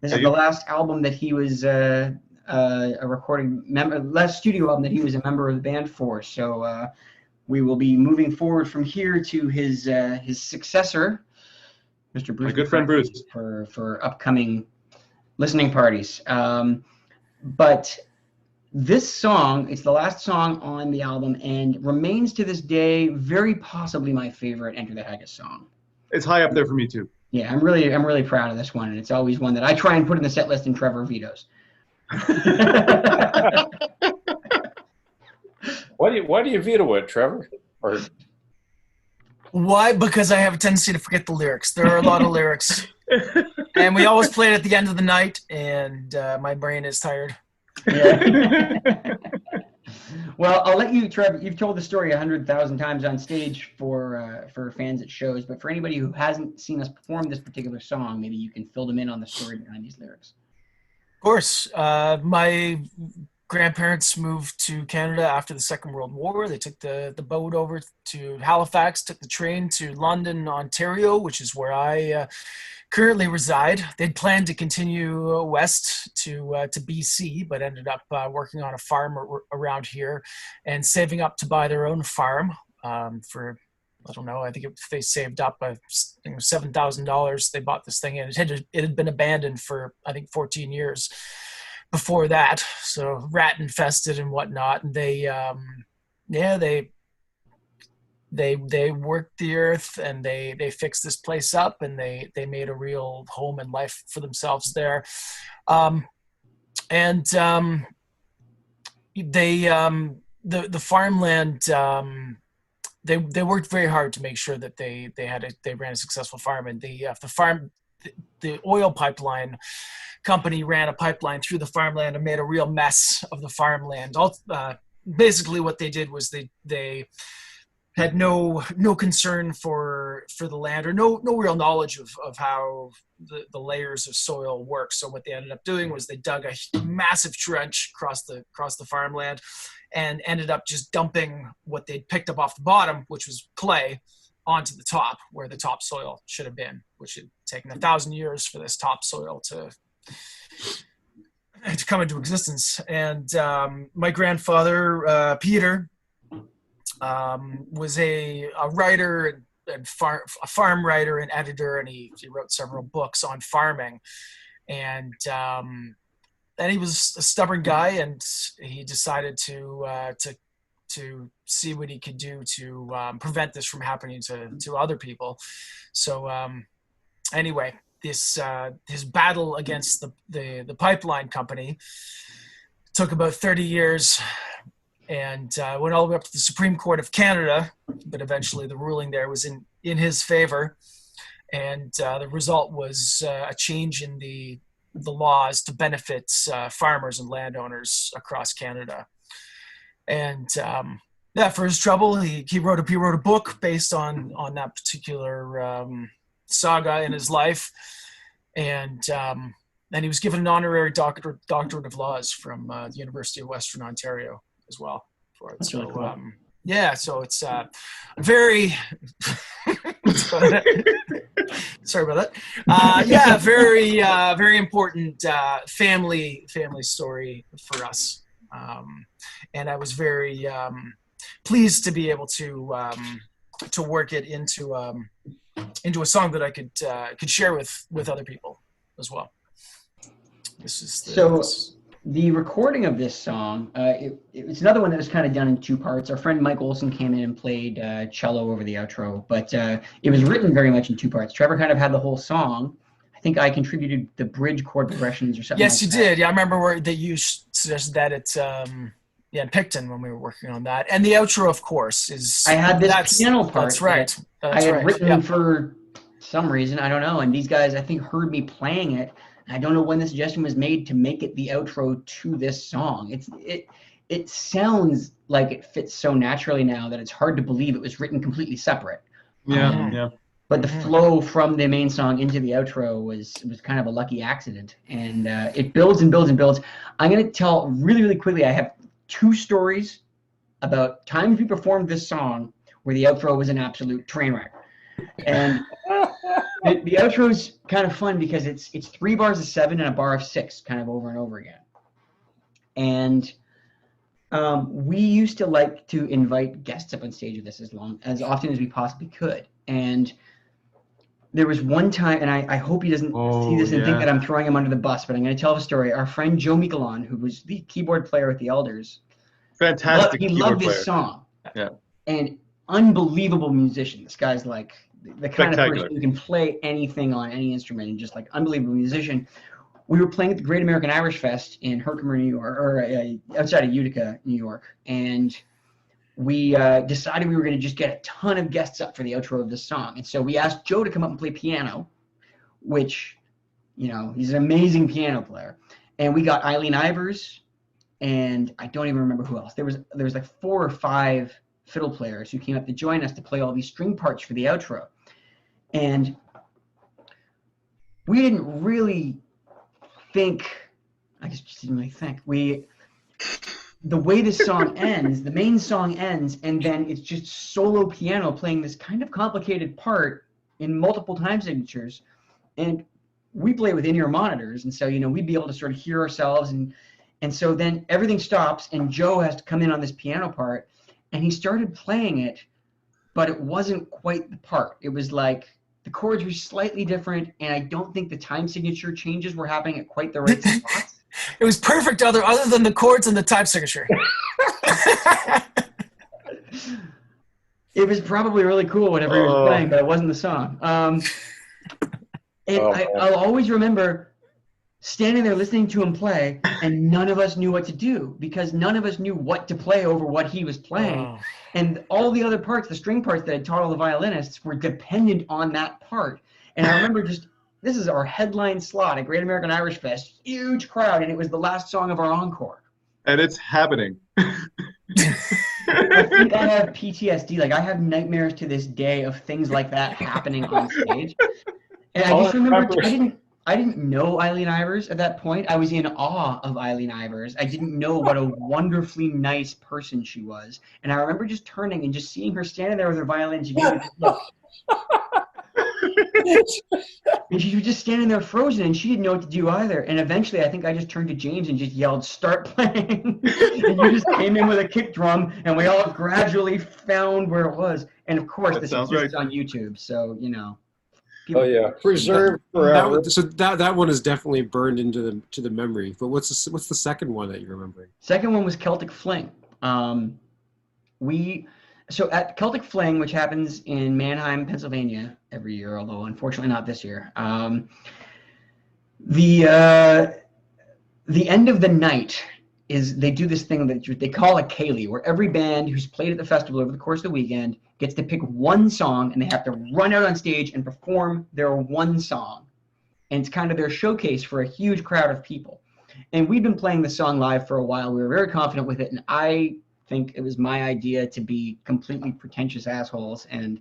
Speaker 2: This is the last album that he was a recording member, last studio album that he was a member of the band for. So we will be moving forward from here to his successor, Mr. Bruce.
Speaker 3: My good friend Bruce.
Speaker 2: For upcoming listening parties. But this song, it's the last song on the album and remains to this day very possibly my favorite Enter the Haggis song.
Speaker 3: It's high up there for me too.
Speaker 2: Yeah, I'm really proud of this one, and it's always one that I try and put in the set list and Trevor vetoes.
Speaker 6: Why do you veto it, Trevor? Or
Speaker 5: Why? Because I have a tendency to forget the lyrics. There are a lot of lyrics, and we always play it at the end of the night, and my brain is tired.
Speaker 2: Yeah. Well, I'll let you, Trevor. You've told the story 100,000 times on stage for fans at shows, but for anybody who hasn't seen us perform this particular song, maybe you can fill them in on the story behind these lyrics.
Speaker 5: Of course. My grandparents moved to Canada after the Second World War. They took the boat over to Halifax, took the train to London, Ontario, which is where I currently reside. They'd planned to continue west to BC, but ended up working on a farm around here and saving up to buy their own farm for, I don't know, I think they saved up $7,000. They bought this thing, and it had been abandoned for, I think, 14 years before that. So rat infested and whatnot. And they worked the earth, and they fixed this place up, and they made a real home and life for themselves there. The farmland, they worked very hard to make sure that they ran a successful farm, and the oil pipeline company ran a pipeline through the farmland and made a real mess of the farmland. Basically what they did was they had no concern for the land, or no real knowledge of how the layers of soil work. So what they ended up doing was they dug a massive trench across the farmland and ended up just dumping what they'd picked up off the bottom, which was clay, onto the top where the topsoil should have been, which had taken 1,000 years for this topsoil to come into existence. And my grandfather, Peter, was a writer and a farm writer and editor, and he wrote several books on farming. And he was a stubborn guy, and he decided to see what he could do to prevent this from happening to other people. So anyway, his battle against the pipeline company took about 30 years, and went all the way up to the Supreme Court of Canada, but eventually the ruling there was in his favor, and the result was a change in the laws to benefit farmers and landowners across Canada. And for his trouble, he wrote a book based on that particular saga in his life, and he was given an honorary doctorate of laws from the University of Western Ontario as well for it. So cool. So it's very sorry about that. Very important family story for us, and I was very pleased to be able to work it into a song that I could share with other people as well.
Speaker 2: The recording of this song, it's another one that was kind of done in two parts. Our friend Mike Olson came in and played cello over the outro, but it was written very much in two parts. Trevor kind of had the whole song. I think I contributed the bridge chord progressions or something.
Speaker 5: Yes, like you did. Yeah, I remember that you suggested that at in Picton when we were working on that. And the outro, of course, is...
Speaker 2: I had this piano part.
Speaker 5: That's right.
Speaker 2: I had written for some reason, I don't know, and these guys, I think, heard me playing it. I don't know when the suggestion was made to make it the outro to this song. It sounds like it fits so naturally now that it's hard to believe it was written completely separate.
Speaker 3: Yeah.
Speaker 2: But the flow from the main song into the outro was kind of a lucky accident, and it builds and builds and builds. I'm going to tell really, really quickly. I have two stories about times we performed this song where the outro was an absolute train wreck, and the outro's kind of fun because it's 3 bars of 7 and a bar of 6, kind of over and over again. And we used to like to invite guests up on stage with us as often as we possibly could. And there was one time, and I hope he doesn't see this and think that I'm throwing him under the bus, but I'm going to tell the story. Our friend Joe Michelon, who was the keyboard player with the Elders,
Speaker 3: Fantastic
Speaker 2: he
Speaker 3: keyboard
Speaker 2: loved
Speaker 3: player.
Speaker 2: this song.
Speaker 3: Yeah.
Speaker 2: And unbelievable musician. This guy's like the kind of
Speaker 3: Spectacular.
Speaker 2: person who can play anything on any instrument and just like unbelievable musician. We were playing at the Great American Irish Fest in Herkimer, New York, or outside of Utica, New York, and we decided we were going to just get a ton of guests up for the outro of this song. And so we asked Joe to come up and play piano, which, you know, he's an amazing piano player. And we got Eileen Ivers, and I don't even remember who else. There was like 4 or 5 fiddle players who came up to join us to play all these string parts for the outro. And we didn't really think, I guess just didn't really think. The way this song ends, the main song ends, and then it's just solo piano playing this kind of complicated part in multiple time signatures. And we play with in-ear monitors, and so, you know, we'd be able to sort of hear ourselves. And so then everything stops, and Joe has to come in on this piano part, and he started playing it, but it wasn't quite the part. It was like the chords were slightly different, and I don't think the time signature changes were happening at quite the right spots.
Speaker 5: It was perfect other than the chords and the time signature.
Speaker 2: It was probably really cool whatever he was playing, but it wasn't the song. I'll always remember standing there listening to him play, and none of us knew what to do because none of us knew what to play over what he was playing.
Speaker 5: Oh.
Speaker 2: And all the other parts, the string parts that I taught all the violinists, were dependent on that part. And I remember this is our headline slot at Great American Irish Fest, huge crowd, and it was the last song of our encore.
Speaker 3: And it's happening.
Speaker 2: I think I have PTSD. Like, I have nightmares to this day of things like that happening on stage. And I just remember I didn't know Eileen Ivers at that point. I was in awe of Eileen Ivers. I didn't know what a wonderfully nice person she was. And I remember just turning and just seeing her standing there with her violin. She gave me this look. And she was just standing there frozen, and she didn't know what to do either. And eventually, I think I just turned to James and just yelled, "Start playing!" And you just came in with a kick drum, and we all gradually found where it was. And of course, this is on YouTube, so you know.
Speaker 6: Oh yeah, preserved forever.
Speaker 4: That one is definitely burned into the memory. But what's the second one that you're remembering?
Speaker 2: Second one was Celtic Fling. So at Celtic Fling, which happens in Mannheim, Pennsylvania every year, although unfortunately not this year, the end of the night is they do this thing that they call a ceilidh, where every band who's played at the festival over the course of the weekend gets to pick one song, and they have to run out on stage and perform their one song. And it's kind of their showcase for a huge crowd of people. And we've been playing the song live for a while. We were very confident with it, and I think it was my idea to be completely pretentious assholes and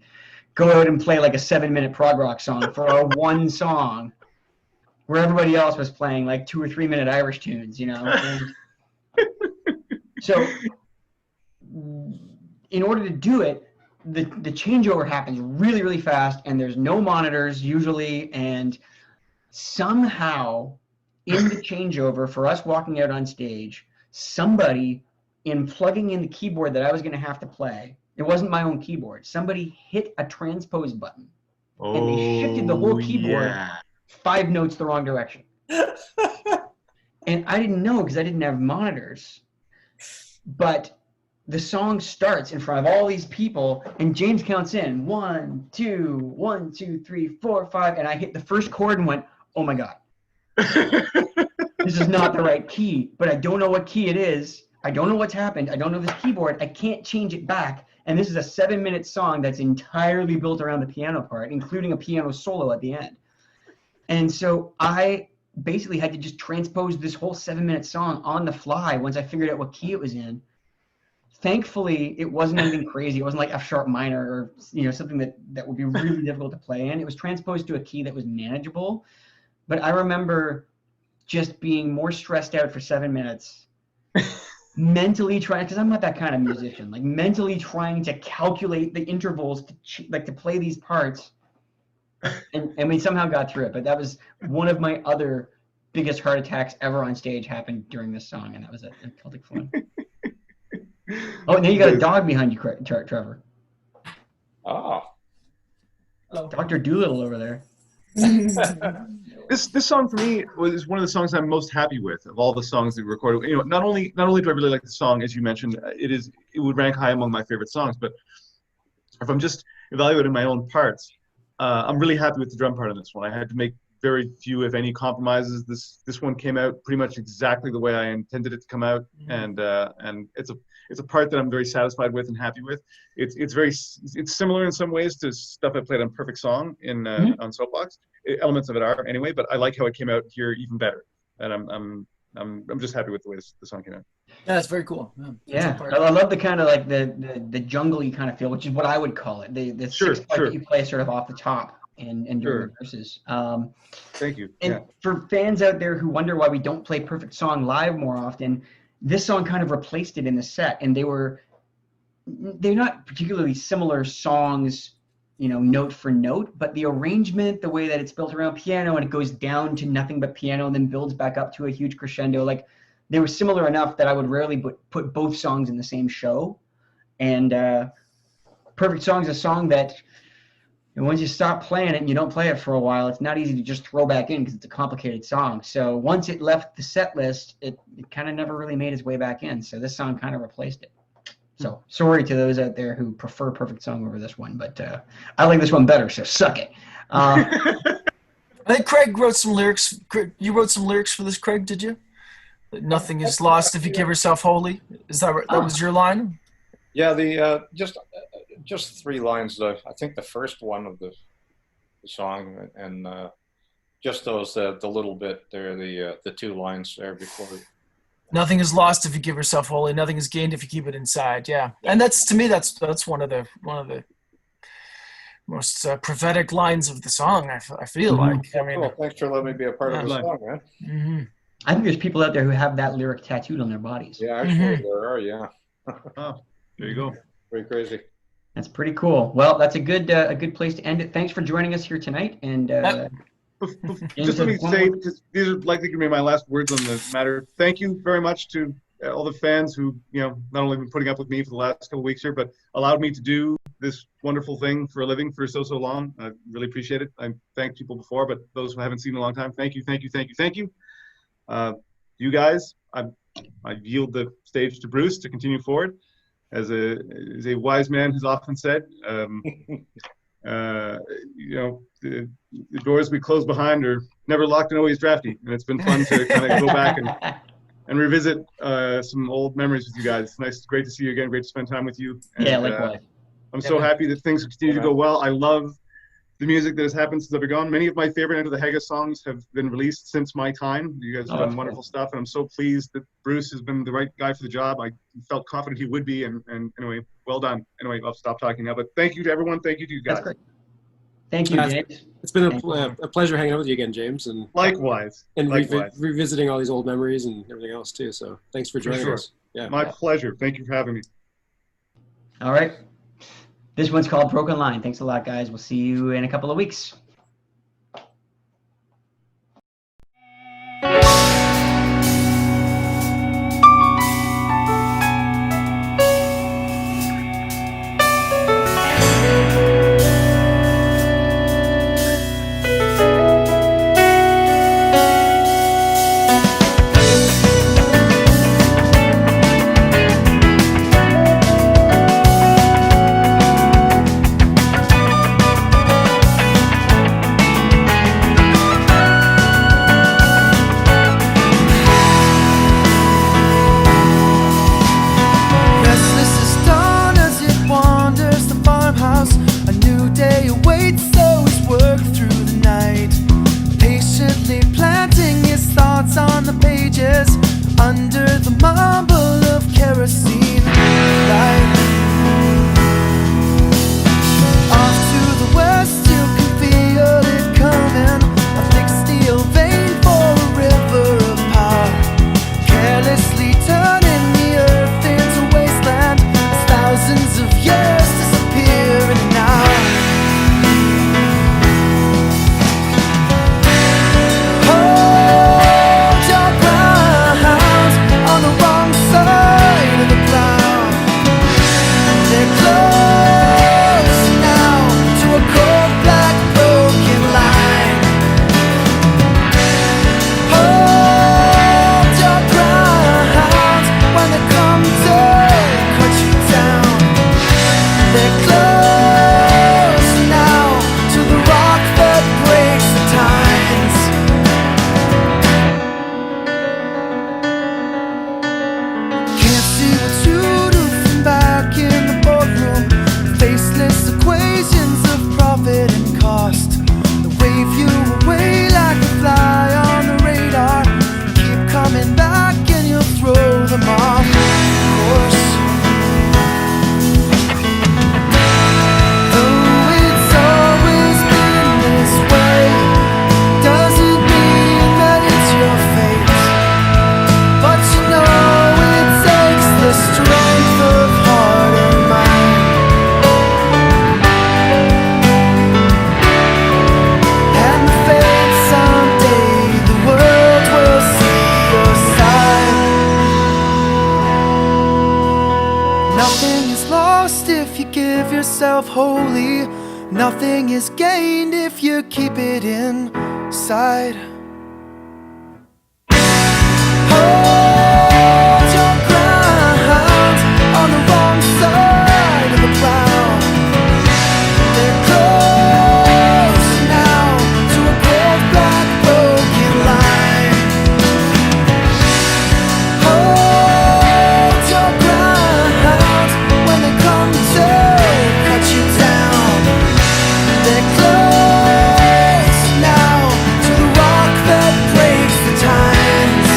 Speaker 2: go out and play like a 7-minute prog rock song for our one song, where everybody else was playing like 2 or 3 minute Irish tunes, you know. And so in order to do it, the changeover happens really, really fast, and there's no monitors usually, and somehow in the changeover for us walking out on stage, somebody, in plugging in the keyboard that I was going to have to play, it wasn't my own keyboard, somebody hit a transpose button, and they shifted the whole keyboard 5 notes the wrong direction. And I didn't know because I didn't have monitors. But the song starts in front of all these people, and James counts in 1, 2, 1, 2, 3, 4, 5, and I hit the first chord and went, "Oh my God. This is not the right key, but I don't know what key it is. I don't know what's happened. I don't know this keyboard. I can't change it back. And this is a 7-minute song that's entirely built around the piano part, including a piano solo at the end." And so I basically had to just transpose this whole 7-minute song on the fly once I figured out what key it was in. Thankfully, it wasn't anything crazy. It wasn't like F sharp minor or, you know, something that would be really difficult to play in. It was transposed to a key that was manageable. But I remember just being more stressed out for 7 minutes, mentally trying, because I'm not that kind of musician, like mentally trying to calculate the intervals to play these parts. and we somehow got through it. But that was one of my other biggest heart attacks ever on stage happened during this song, and that was at Celtic Fun. Oh, now you got a dog behind you, Trevor.
Speaker 6: Ah.
Speaker 2: Dr. Doolittle over there.
Speaker 3: This song for me was one of the songs I'm most happy with of all the songs that we recorded. You know, not only do I really like the song, as you mentioned, it would rank high among my favorite songs. But if I'm just evaluating my own parts, I'm really happy with the drum part on this one. I had to make very few, if any, compromises. This one came out pretty much exactly the way I intended it to come out, and it's a part that I'm very satisfied with and happy with. It's similar in some ways to stuff I played on Perfect Song on Soapbox. Elements of it are anyway, but I like how it came out here even better, and I'm just happy with the way the song came out.
Speaker 5: Yeah, that's very cool.
Speaker 2: Yeah, I love the kind of like the jungle-y kind of feel, which is what I would call it. The sixth part that you play sort of off the top and during the verses.
Speaker 3: Thank you.
Speaker 2: And for fans out there who wonder why we don't play Perfect Song live more often, this song kind of replaced it in the set, and they're not particularly similar songs, you know, note for note, but the arrangement, the way that it's built around piano and it goes down to nothing but piano and then builds back up to a huge crescendo, like they were similar enough that I would rarely put both songs in the same show. And Perfect Song is a song that, and once you stop playing it and you don't play it for a while, it's not easy to just throw back in because it's a complicated song. So once it left the set list, it kind of never really made its way back in. So this song kind of replaced it. So sorry to those out there who prefer Perfect Song over this one, but I like this one better, so suck it.
Speaker 5: I think Craig wrote some lyrics. You wrote some lyrics for this, Craig, did you? Nothing is lost if you give yourself wholly. Is that right? That was your line?
Speaker 6: Yeah, the just 3 lines. I think the first one of the song, and just those the little bit there, the 2 lines there before.
Speaker 5: Nothing is lost if you give yourself wholly. Nothing is gained if you keep it inside. Yeah, and that's, to me, that's one of the most prophetic lines of the song. I feel like. I mean,
Speaker 6: well, thanks for letting me be a part of the song, man.
Speaker 5: Mm-hmm.
Speaker 2: I think there's people out there who have that lyric tattooed on their bodies.
Speaker 6: Yeah, actually there are. Yeah.
Speaker 3: Oh, there you go.
Speaker 6: Pretty crazy.
Speaker 2: That's pretty cool. Well, that's a good place to end it. Thanks for joining us here tonight. And
Speaker 3: just let me say, because these are likely going to be my last words on the matter. Thank you very much to all the fans who, you know, not only been putting up with me for the last couple of weeks here, but allowed me to do this wonderful thing for a living for so long. I really appreciate it. I thanked people before, but those who I haven't seen in a long time, thank you. You guys, I yield the stage to Bruce to continue forward. As a wise man has often said, you know, the doors we close behind are never locked and always drafty. And it's been fun to kind of go back and revisit some old memories with you guys. It's great to see you again. Great to spend time with you. And,
Speaker 2: yeah, likewise.
Speaker 3: I'm so happy that things continue to go well. I love the music that has happened since I've been gone. Many of my favorite Enter the Haggis songs have been released since my time. You guys have done wonderful stuff, and I'm so pleased that Bruce has been the right guy for the job. I felt confident he would be, and anyway, well done. Anyway, I'll stop talking now, but thank you to everyone. Thank you to you guys.
Speaker 2: That's great. Thank you, James.
Speaker 4: It's been a pleasure hanging out with you again, James. And
Speaker 3: likewise.
Speaker 4: And revisiting all these old memories and everything else, too. So thanks for joining us. Yeah.
Speaker 3: My pleasure. Thank you for having me.
Speaker 2: All right. This one's called Broken Line. Thanks a lot, guys. We'll see you in a couple of weeks.
Speaker 7: Nothing is lost if you give yourself wholly. Nothing is gained if you keep it inside. Hold your ground on the wrong side of the plow. They're close now to a cold black broken line. Hold your ground when they come to cut you down. They're close now to the rock that breaks the times.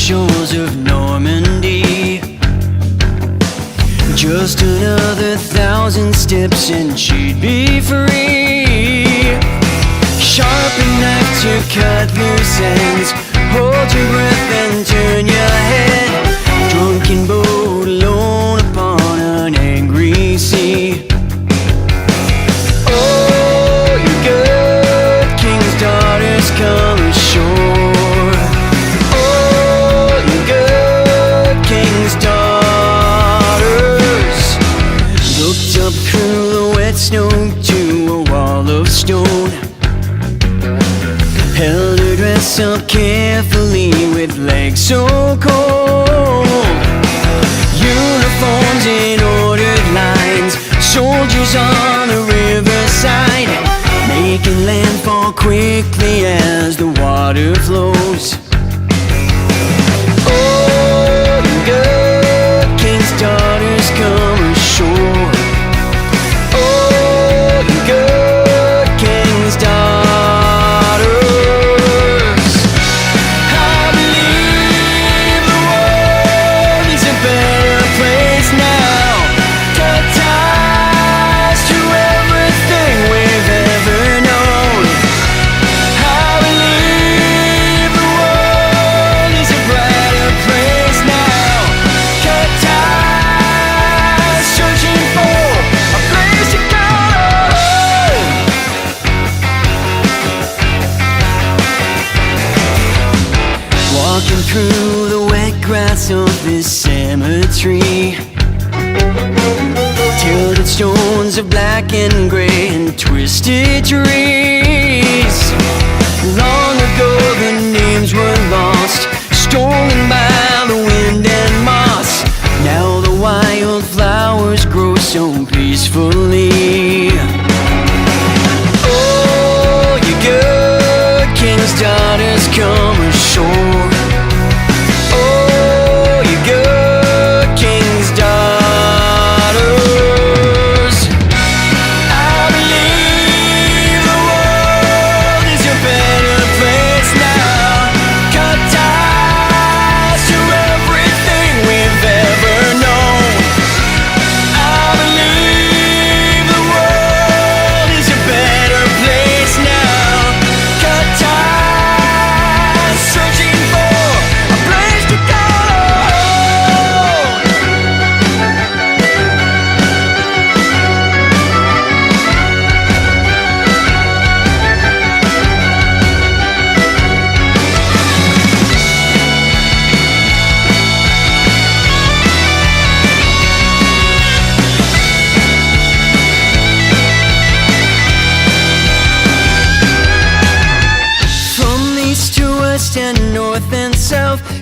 Speaker 1: shores of Normandy.
Speaker 7: Just another 1,000 steps and she'd be free. Sharpen knife to cut loose ends. Hold your breath and turn your head. Drunken boat alone upon an angry sea. Oh, you good king's daughters, come ashore. Oh, you good king's daughters. Looked up through the wet snow to a wall of stone. Held her dress up carefully with legs so cold. Uniforms in ordered lines, soldiers on the riverside, making landfall quickly as the water flows. Oh, the good king's daughters come ashore. Oh, the good king's daughters. Through the wet grass of this cemetery, tilted stones of black and gray and twisted trees. Long ago the names were lost, stolen by the wind and moss. Now the wild flowers grow so peacefully. Oh, you good king's daughters, come ashore.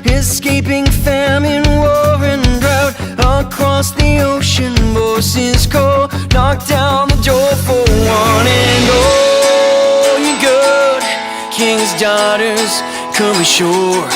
Speaker 7: Escaping famine, war, and drought. Across the ocean, voices call. Knock down the door for one and all. You good king's daughters, come ashore.